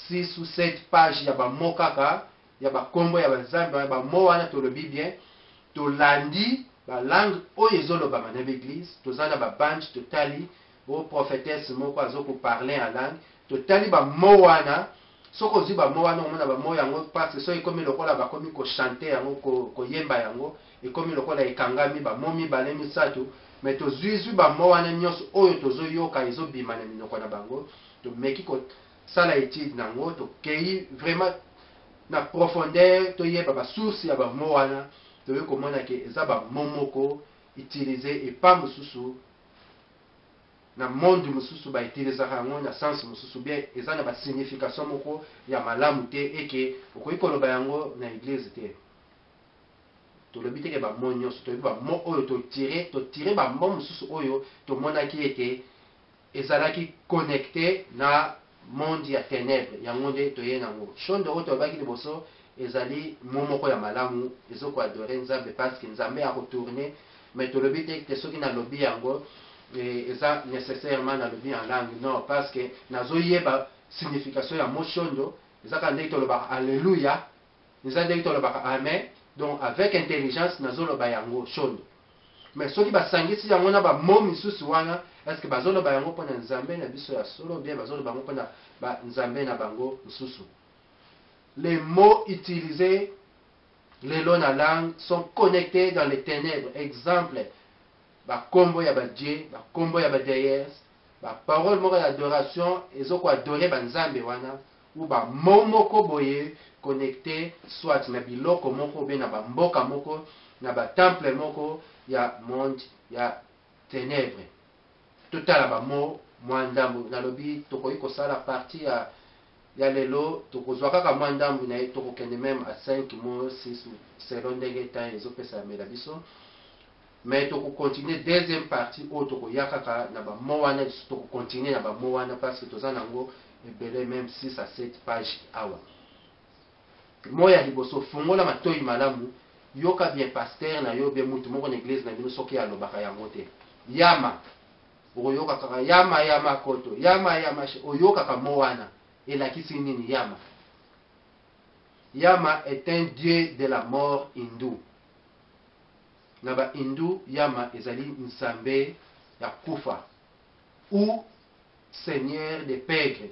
6 ou 7 pages ya bamo kaka ya bakombo ya banzambe bamo wana tolobi bien tolandi balangue oyo ezolobama na l'église toza na babande totali o prophétesse moko azokoparle en langue totali bamo wana soko ozwi bamo wana omona bamo yango parce soki ekomi lokola bakomi kochante yango koyemba yango ekomi lokola ekangami bamo mibale misato mais tozwizwi bamo wana nyonso oyo tozoyoka ezobima na minoko na bango tomeki kosala étude nango tokei vraiment na profondeur toyeba basource ya bamo wana toyei komona ke eza bamo moko utilize epa mosusu na monde mususu ba utilizaka yango na sens mususu bien eza na ba signification moko ya malamu te eke okoki koloba yango na église te. Tolobi te ke ba mo nyonso toyebi ba mo oyo totire ba mo mususu oyo tomonaki ete ezalaki connecté na monde ya ténèbres yango nde toye nango. Shonde oyo tolobaki liboso ezali mo moko ya malamu ezokoadore nzambe parce que nzambe akotourne, mais tolobi te soki nalobi yango eza nécessairement nalobi en langue, non, parce que nazoyeba signification ya mo shondo ezaka ndenge tolobaka alléluia, eza ndenge tolobaka amen, donc avec intelligence nazoloba yango shondo. Mais soki basangisi yango na ba mo misusu wana, est-ce que bazoloba yango mpona nzambe na biso ya solo bien bazoloba yango mpona ba nzambe na bango misusu? Les mots utilisés lelo na langue sont connectés dans les ténèbres. Exemple, ba kombo ya ba Dieu, ba kombo ya ba déesse, ba parole moko ya adoration ezoko adorer ba nzambe wana, ou ba mo moko boye connecté soit na biloko moko be na ba mboka moko na ba temple moko ya monde ya ténèbres. Totala ba mo mwandambu nalobi tokoki kosala partie ya lelo tokozwa kaka mwandambu na ye tokokende même à 5 mots 6 selon ndenge temps ezopesa mela biso, mais tokokontinue deuxième partie oyo tokoya kaka na bamo wana tokokontinue na bamo wana parce que toza nango ebele même 6 à 7 pages awa. Mo ya liboso fungola matoi malamu yoka bien pasteur na yo bien mutu moko na église na bino soki alobaka yango te. Yama oyoka kaka yama koto yama oyoka kaka mo wana elakisi nini? Yama est un dieu de la mort hindou. Na ba hindou yama ezali nzambe ya kufa ou seigneur des pègres.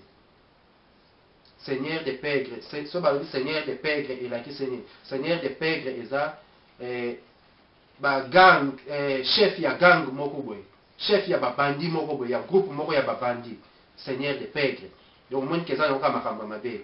Seigneur des pègres, so balobi seigneur des pègres elakisi nini? Seigneur des pègres eza ba gang chef ya gang moko boye, chef ya babandi moko boye, ya groupe moko ya babandi, seigneur des pègres. Donc moni keza yango kama makambo mabe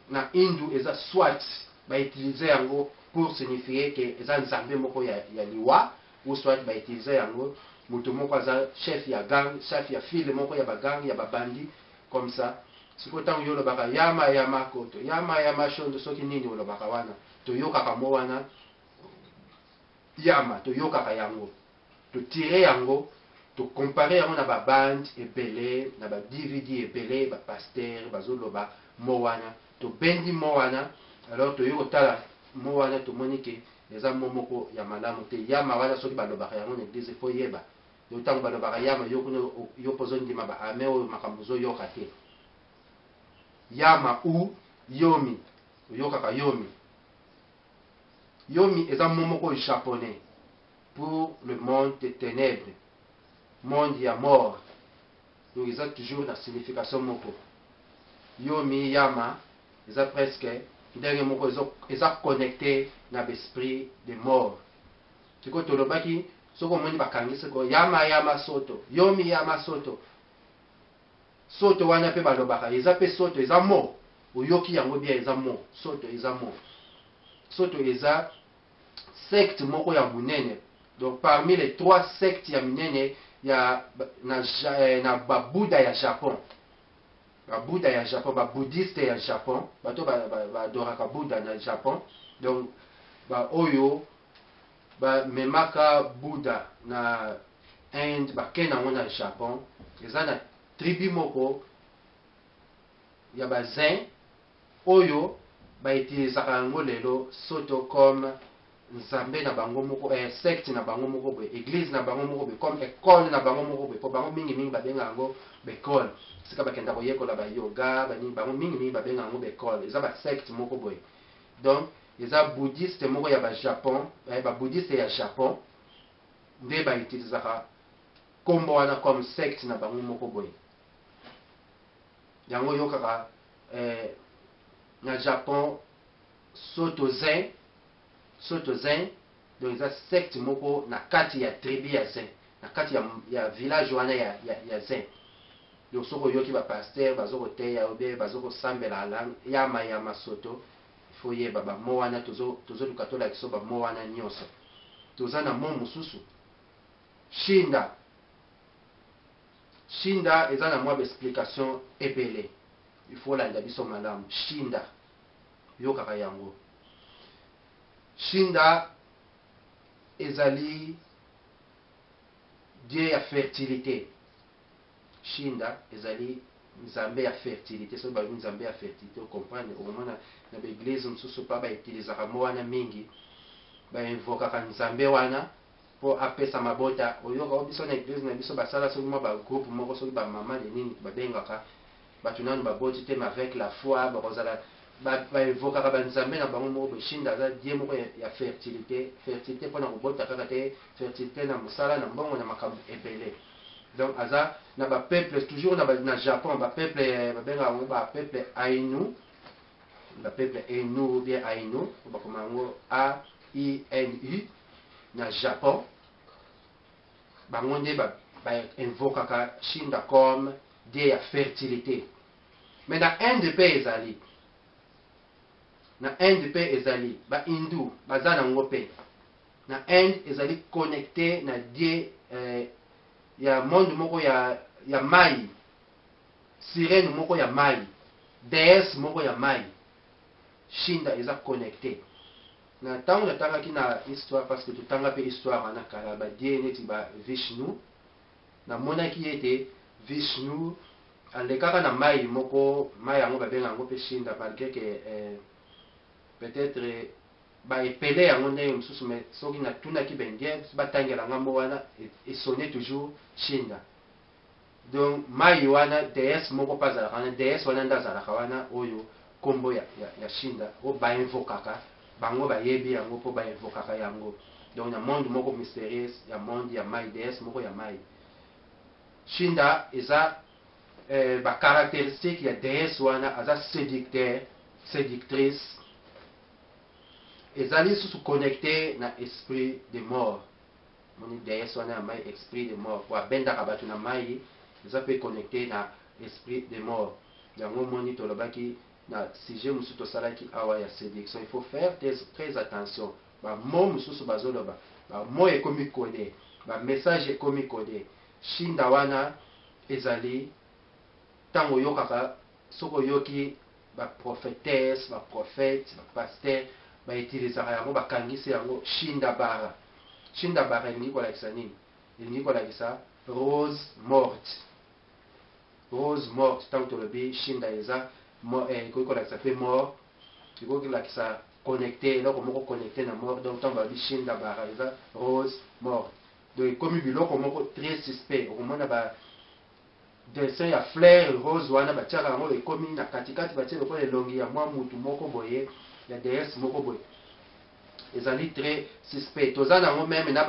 na hindu eza soit ba utiliser yango pour signifier que eza nzambe moko ya liwa, ou soit ba utiliser yango mutu moko aza chef ya gang, chef ya file moko ya bagang ya babandi comme ça. Siko tango yo lobaka yama koto yama shondo soki nini olobaka wana toyokaka mo wana yama toyokaka yango totire yango tocompare yango na babande ebele na ba DVD ebele ba pasteur bazoloba mo wana tobendi mo wana, alors toyo kotala mo wana tomoni ke eza mo moko ya malamu te. Yama wana soki balobaka yango na église fo yeba yo tango balobaka yama yo pozo ndima ba ame oyo makambo zoyoka te. Yama ou yomi oyokaka yomi. Yomi eza mo moko japonais pour le monde des ténèbres, monde ya mort. Donc eza toujours na signification moko. Yomi yama eza presque ndenge moko eza connecté na l'esprit de mort. Siko tolobaki soko moni bakangisi ko yama soto yomi yama soto soto wana pe balobaka eza pe soto eza mo oyoki yango bien eza mo soto eza mo. Soto eza secte moko ya munene. Donc parmi les 3 sectes ya minene ya na babuda ya Japon. Babuda ya Japon, babudiste ya Japon, bato badoraka Buddha na Japon. Donc ba oyo ba memaka Buddha na Inde bakena ngo na Japon. Eza na tribu moko ya ba Zen oyo ba utilisaka yango lelo soto comme nzambe na bango moko, secte na bango moko boye, église na bango moko boye, comme école na bango moko boye. Po bango mingi babenga yango bekole. Sika bakenda koyekola ba yoga bani bango mingi babenga yango bekole. Eza ba secte moko boye. Donc eza bouddhiste moko ya ba Japon, ba bouddhiste ya Japon nde ba utilisaka kombo wana comme secte na bango moko boye. Yango yokaka na Japon soto zen, donc eza secte moko na kati ya tribu ya zen, na kati ya village wana ya zen. Donc soko yoki ba pasteur bazoko teya obe bazoko sambela alang yama soto faut yeba ba mo wana tozo lukatola kiso ba mo wana nyonso. Toza na mo mususu shinda Shinda eza na mwa explication ebele. Il faut landa biso malamu. Shinda yokaka yango. Shinda ezali Dieu ya fertilité. Shinda ezali nzambe ya fertilité. So ba nzambe ya fertilité, vous comprenez? Au moment na l'église mususu pa ba utilisaka mo wana mingi. Ba invokaka nzambe wana po apesa mabota. Oyoka obiso na église na biso basala so mo ba groupe moko so ba mama de nini ba bengaka batu nanu ba boti te avec la foi ba kozala ba invokaka ba nzambe na bango moko. Shinda za Dieu moko ya fertilité. Fertilité pona kobota kaka te, fertilité na musala na mbongo na makambo ebele. Donc aza na ba peuple toujours na Japon ba peuple ba benga ngo ba peuple Ainu, ba peuple Ainu ou bien Ainu ba komango A I N U na Japon bango nde ba invokaka Shinda comme Dieu ya fertilité. Mais na Inde pe ezali, na Inde pe ezali ba Hindu baza nango pe na Inde ezali connecté na Dieu ya monde moko ya mai, sirène moko ya mai, déesse moko ya mai. Shinda eza connecté. Na tango natangaki na histoire parce que tutanga pe histoire na kala ba Dieu neti ba Vishnu. Na monaki ete Vishnu alekaka na mai moko, mai yango babenga yango pe Shinda malgré que peut-être ba epele yango ndenge mosusu, mais soki natunaki bendie batangela ngambo wana esonne toujours Shinda. Donc mai wana déesse moko pa azalaka wana, déesse wana nde azalaka wana oyo kombo ya Shinda oyo bainvokaka bango bayebi yango mpo bainvokaka yango. Donc na monde moko mystérieuse ya monde ya mai, déesse moko ya mai. Shinda eza ba caractéristique ya déesse wana, aza séducteur, séductrice. Ezali sous connecté na esprit de mort. Moni déesse wana mai esprit de mort. Wa benda kabatu na mai, eza pe connecté na esprit de mort. Yango moni tolobaki na sujet musu to salaki awa ya séduction. Il faut faire très attention. Ba mo mususu bazoloba, ba mo ekomi codé, ba message ekomi codé. Shinda wana ezali tango yokaka soko yoki ba prophétesse, ba prophète, ba pasteur ba utilisaka yango bakangisi yango Shinda bara. Shinda bara elingi kolakisa nini? Elingi kolakisa rose morte. Rose morte tango tolobi Shinda eza ekoki kolakisa pe mort, ekoki kolakisa connecté, eloko moko connecté na mort. Donc tango balobi Shinda bara eza rose morte. Donc ekomi biloko moko très suspect. Okomona ba dessin ya fleur rose wana batiaka yango ekomi na katikati batie lokola elongi ya mwa mutu moko boye ya déesse moko boye. Ezali très suspect. Toza nango même na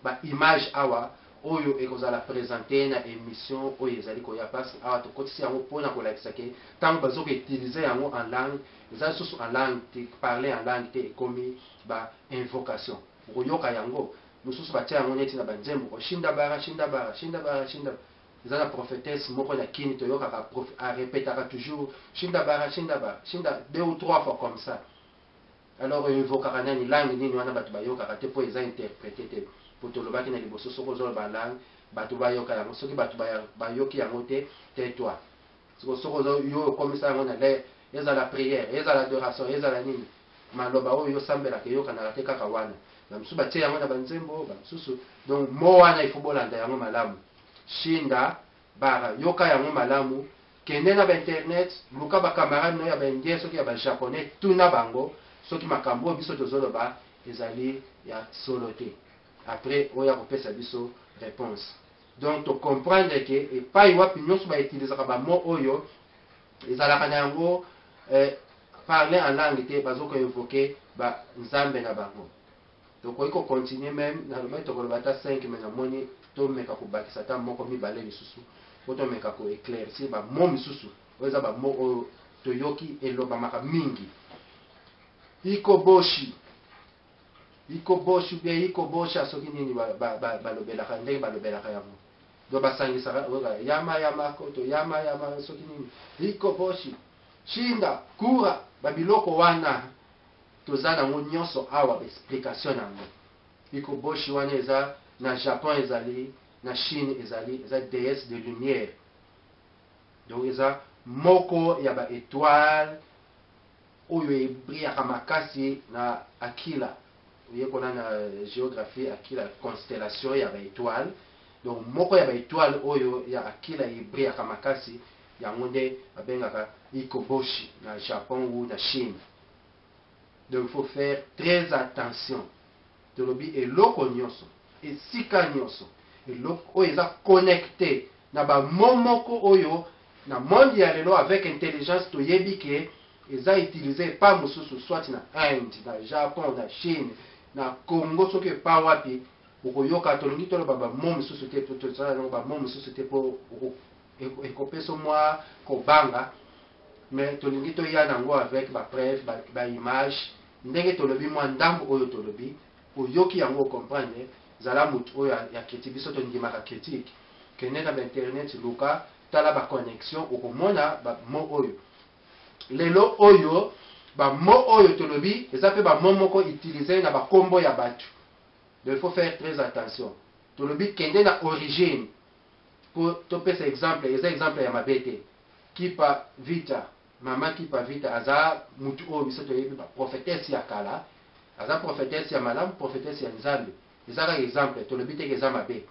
ba image awa oyo ekozala présenter na émission oyo ezali koya parce awa tokotisi yango mpona kolakisa ke ntango bazoka utiliser yango en langue ezali susu en langue te, parler en langue te ekomi ba invocation. Okoyoka yango mosusu batia yango neti na banzembo Shinda bara, Shinda bara, Shinda bara, Shinda. Eza na prophétesse moko na kini toyokaka répétaka toujours Shinda bara, Shinda bara, Shinda 2 ou 3 fois comme ça. Alors invokaka nani langue nini wana bato bayokaka te po eza interprété te. Po tolobaki na liboso soko ozoloba langue bato bayoka yango, soki bato bayoki yango te, tais-toi. Soko yo okomisa yango na l'air, ezala prière, ezala adoration, ezala nini maloba oyo yosambelaka eyokanaka te kaka wana. Bamosusu batie yango na banzembo, bamosusu. Donc mo wana il faut bolanda yango malamu. Shinda bara yoka yango malamu, kende na ba internet luka ba camarade no ya ba indien soki ya ba japonais tuna bango soki makambo biso tozoloba ezali ya solo te. Après oya kopesa biso réponse. Donc to comprendre que epai wapi nyonso ba utilisaka ba mo oyo ezalaka na yango parler en langue te, bazoko invoquer ba nzambe na bango. Donc on peut continuer même na le tokoloba ta 5 mais na moni to meka ko bakisa ta moko mibale lisusu to meka ko éclaircir ba mo misusu oza ba mo oyo toyoki eloba maka mingi. Ikoboshi bien ikoboshi asoki nini balobelaka ndenge balobelaka yango do basangisaka yama koto yama soki nini ikoboshi Shinda kura babiloko wana toza nango nyonso awa explication nango. Ikoboshi wana eza na Japon ezali, na Chine ezali eza déesse de lumière. Donc eza moko ya ba étoile oyo ebrillaka makasi na Aquila. Oyekona na géographie Aquila constellation ya ba étoile. Donc moko ya ba étoile oyo ya Aquila ebrillaka makasi yango nde babengaka Ikoboshi na Japon ou na Chine. Donc il faut faire très attention. Tolobi eloko nyonso, esika nyonso, eloko oyo eza connecté na ba momoko oyo na monde ya lelo avec intelligence toyebi ke eza utilisé pa mosusu soit na Inde, na Japon, na Chine, na Congo soki pa wapi okoyoka tolongi toloba ba mo mosusu te to tozala na ba mo mosusu te po ekopesa mwa kobanga. Mais tolingi toya nango avec ba preuve ba image ndenge tolobi mwa ndambo oyo tolobi oyoki yango comprendre zala mutu oyo ya critique biso tondimaka critique kende na internet luka tala ba connexion okomona ba mo oyo lelo oyo ba mo oyo tolobi eza pe ba mo moko utiliser na ba kombo ya batu. Donc il faut faire très attention. Tolobi kende na origine pour topesa exemple eza exemple ya mabete Kipa Vita mama Kipa Vita aza mutu oyo biso toyebi ba prophétesse ya kala aza prophétesse ya malamu prophétesse ya nzambe eza ka exemple tolobi te eza mabe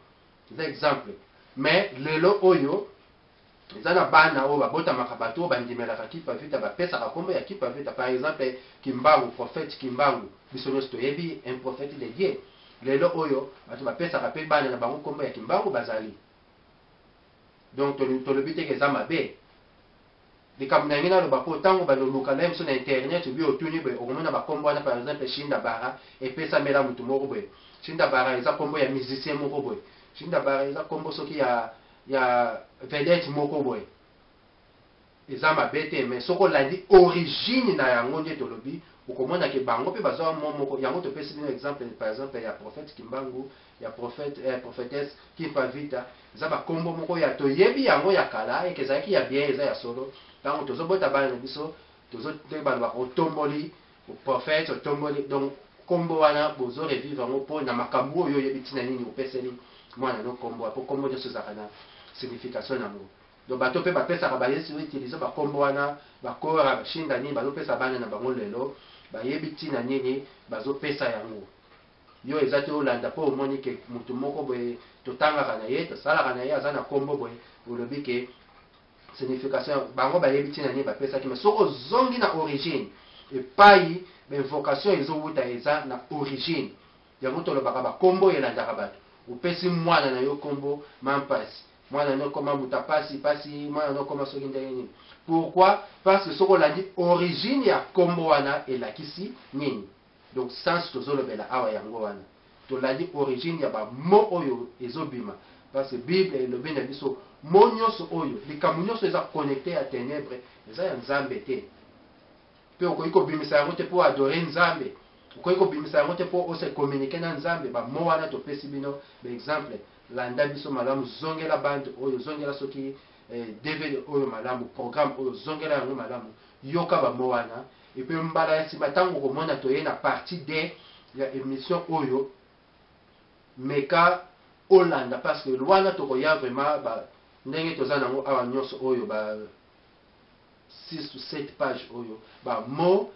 eza exemple. Mais lelo oyo eza na bana oyo babotamaka bato oyo bandimelaka Kipa Vita bapesaka kombo ya Kipa Vita. Par exemple Kimbangu, prophète Kimbangu biso nyonso toyebi un prophète de Dieu. Lelo oyo bato bapesaka pe bana na bango kombo ya Kimbangu bazali. Donc tolobi te eza mabe likambo na ngina loba po tango baloluka na biso na internet bi otuni be okomona bakombo wana. Par exemple Shinda Bara epesa mela mutu moko boye. Shinda Bara eza kombo ya musicien moko boye. Shinda Bara eza kombo soki ya vedette moko boye. Eza mabete mais soko landi origine na yango nde tolobi okomona ke bango pe bazwa moko yango topesi bino exemple. Par exemple ya prophète Kimbangu ya prophétesse Kipa Vita eza bakombo moko ya toyebi yango ya kala ekezalaki ya bien eza ya solo. Tango tozobota bana na biso tozotebana otomboli prophète otomboli. Donc kombo wana bozo revivre yango mpo na makambo oyo oyebi ntina nini opeseli mwana no kombo po kombo nyonso ezalaka na signification nango. Donc bato mpe bapesaka bayesi outilize bakombo wana bakora bashinda nini bazopesa bana na bango lelo bayebi ntina nini bazopesa yango. Yo eza te olanda mpo omoni ke mutu moko boye totangaka na ye tosalaka na ye aza na kombo boye olobi ke signification bango bayebi ntina nini bapesaki. Mais soko ozongi na origine epai bainvocation ezowuta eza na origine yango tolobaka bakombo elandaka bato. Opesi mwana na yo kombo mampasi mwana no koma mutapasi pasi mwana no koma soki ndenge nini. Pourquoi? Parce que soko olandi origine ya kombo wana elakisi nini. Donc sens tozolobela awa yango wana tolandi origine ya bamo oyo ezobima. Parce que Bible elobi na biso mo nyonso oyo likambo nyonso eza connecté ya ténèbre eza ya nzambe te. Pe okoki kobimisa yango te mpo adore nzambe okoki kobimisa yango te mpo ose communiquer na nzambe. Bamo wana topesi bino exemple landa biso malamu zongela bande oyo zongela soki DVD oyo malamu programme oyo zongela yango malamu yoka bamo wana. Et puis mbala ya nsima ntango okomona toye na partie de ya émission oyo meka olanda parce que wana tokoya vraiment ndenge toza nango awa nyonso oyo ba 6 ou 7 pages oyo bamo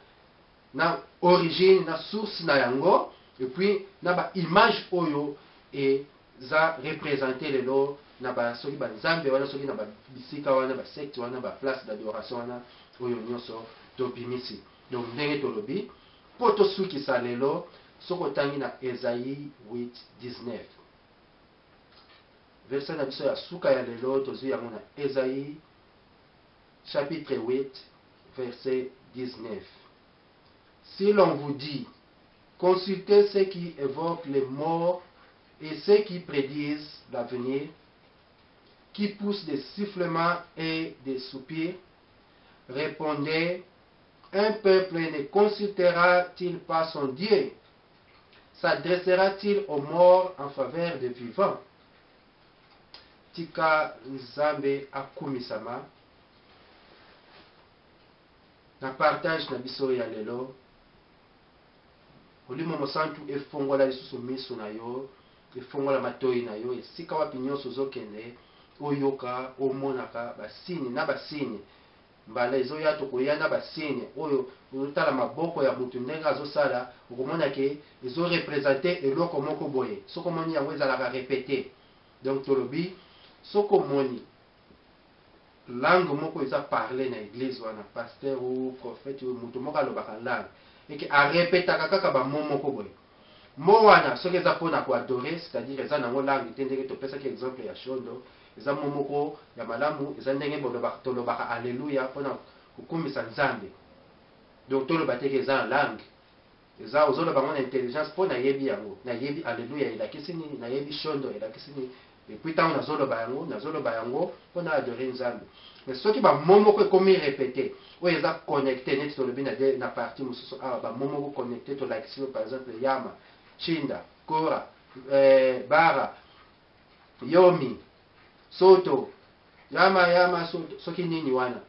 na origine na source na yango et puis na ba image oyo eza représenter lelo na ba soki banzambe wana soki na ba bisika wana ba secte wana ba place d'adoration wana oyo nyonso tobimisi. Donc ndenge tolobi po tosukisa lelo soko otangi na Esaïe 8:19 verset na biso ya suka ya lelo tozwi yango na Esaïe chapitre 8 verset 19. Si l'on vous dit consultez ceux qui évoquent les morts et ceux qui prédisent l'avenir, qui poussent des sifflements et des soupirs, répondez: un peuple ne consultera-t-il pas son Dieu? S'adressera-t-il aux morts en faveur des vivants? Tika Nzambe akumisama na partage na biso ya lelo olimo mosantu efongola lisusu miso na yo efongola matoi na yo esika wapi nyonso ozokende oyoka omonaka basini na basini mbala ezoya tokoya na basini oyo ozotala maboko ya mutu ndenge azosala okomona ke ezorepresente eloko moko boye soki omoni yango ezalaka répété. Donc tolobi soki omoni langue moko eza parle na église wana pasteur ou prophète ou mutu moko alobaka langue eke arépétaka kaka bamo moko boye mo wana soki eza mpona koadore, c'est-à-dire eza nango langue te ndenge topesaki exemple ya shondo, eza mo moko ya malamu, eza ndenge tolobaka alleluya mpona kokumisa nzambe. Donc toloba teke eza na langue, eza ozoloba ngo na intelligence mpo nayebi yango, nayebi alleluya elakisi nini, nayebi shondo elakisi nini, epuis ntango nazoloba yango mpona adore nzambe. Mais soki bamo moko ekomi répété oyo eza connecté neti tolobi na partie mosusu awa bamo moko connecté tolakisi par exemple yama, chinda, kora, bara, yomi, soto, yama soto, soki nini wana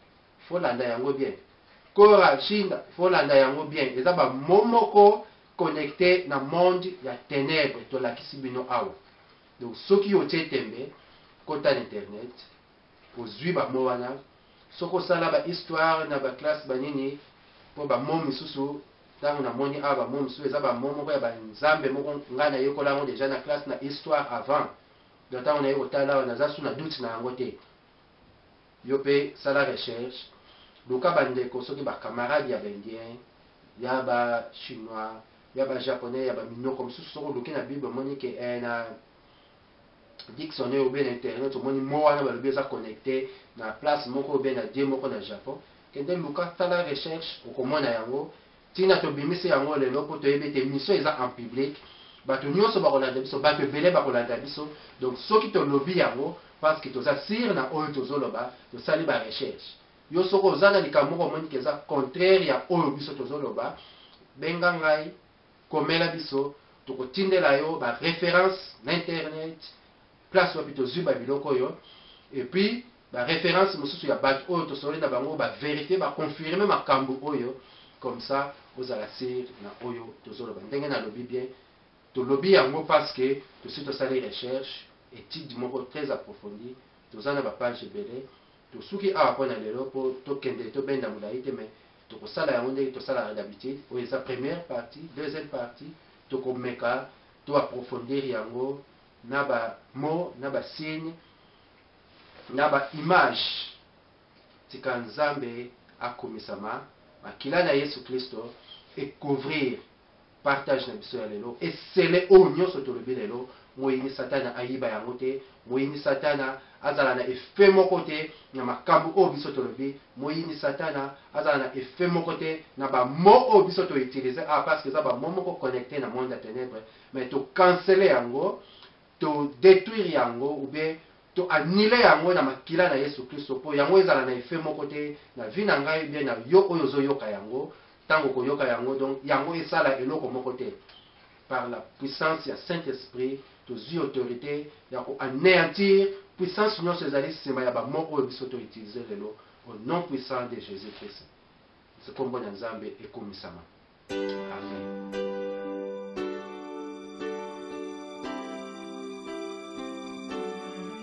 folanda yango bien, kora, chinda folanda yango bien, eza bamo moko connecté na monde ya ténèbre tolakisi bino awa. Donc soki otie tembe kota na internet ozwi bamo wana soki osala bahistoire na baklasse banini mpo bamo misusu ntango namoni awa bamo misusu eza bamo moko ya banzambe moko ngai nayekola yango deja na classe na histoire avant. Donc ntango naye kotala awa naza su na doute na yango te, yo mpe sala recherche luka bandeko soki bacamarade ya baindien ya bachinois ya bajaponais ya baminoko mosusu soki oluki na bible omoni ke na dictionnaire ou bien na internet omoni mo wana balobi eza connecté na place moko ou bien na die moko na Japon, kende luka tala recherche okomona yango ntina tobimisi yango lelo mpo toyebi ete mission eza en public, bato nyonso bakolanda biso, bato ebele bakolanda biso. Donc soki tolobi yango parce que toza sire na oyo tozoloba tosali barecherche. Yo soki oza na likambo moko omoni ke eza contraire ya oyo biso tozoloba, benga ngai komela biso tokotindela yo baréférence na internet place wapi tozwi babiloko oyo, et puis baréférence mosusu ya bato oyo tosoli na bango bavérifie baconfirme makambo oyo, comme ça ozala sire na oyo tozoloba. Ndenge nalobi bien tolobi yango parce que tosi tosali recherche étude moko très approfondie, toza na bapage ebele tosuki awa mpona lelo mpo tokende tobenda molai te, mais tokosala yango ndenge tosalaka d'habitude oyo eza première partie. Deuxième partie tokomeka to approfondir yango na bamo na basigne na baimage tika nzambe akomisama makila na Yesu Kristo ekouvrir partage na biso ya lelo esele oyo nyonso tolobi lelo. Moyini satana ayiba yango te, moyini satana azala na effet moko te na makambo oyo biso tolobi, moyini satana azala na effet moko te na bamo oyo biso toutilize parce que eza bamo moko connecté na monde ya ténèbre, mais tocancele yango, todétruire yango ou bien toannule yango na makila na Yesu Kristo mpo yango ezala na effet moko te na vie na ngai bien na yo oyo ozoyoka yango ntango koyoka yango. Donc yango esala eloko moko te. Par la puissance ya Saint-Esprit tozwi autorité ya koanéantir puissance nyonso ezali nsima ya bamo oyo biso toutilize lelo au nom puissant de Jésus Christ. Nkombo na Nzambe ekomisama. Amen.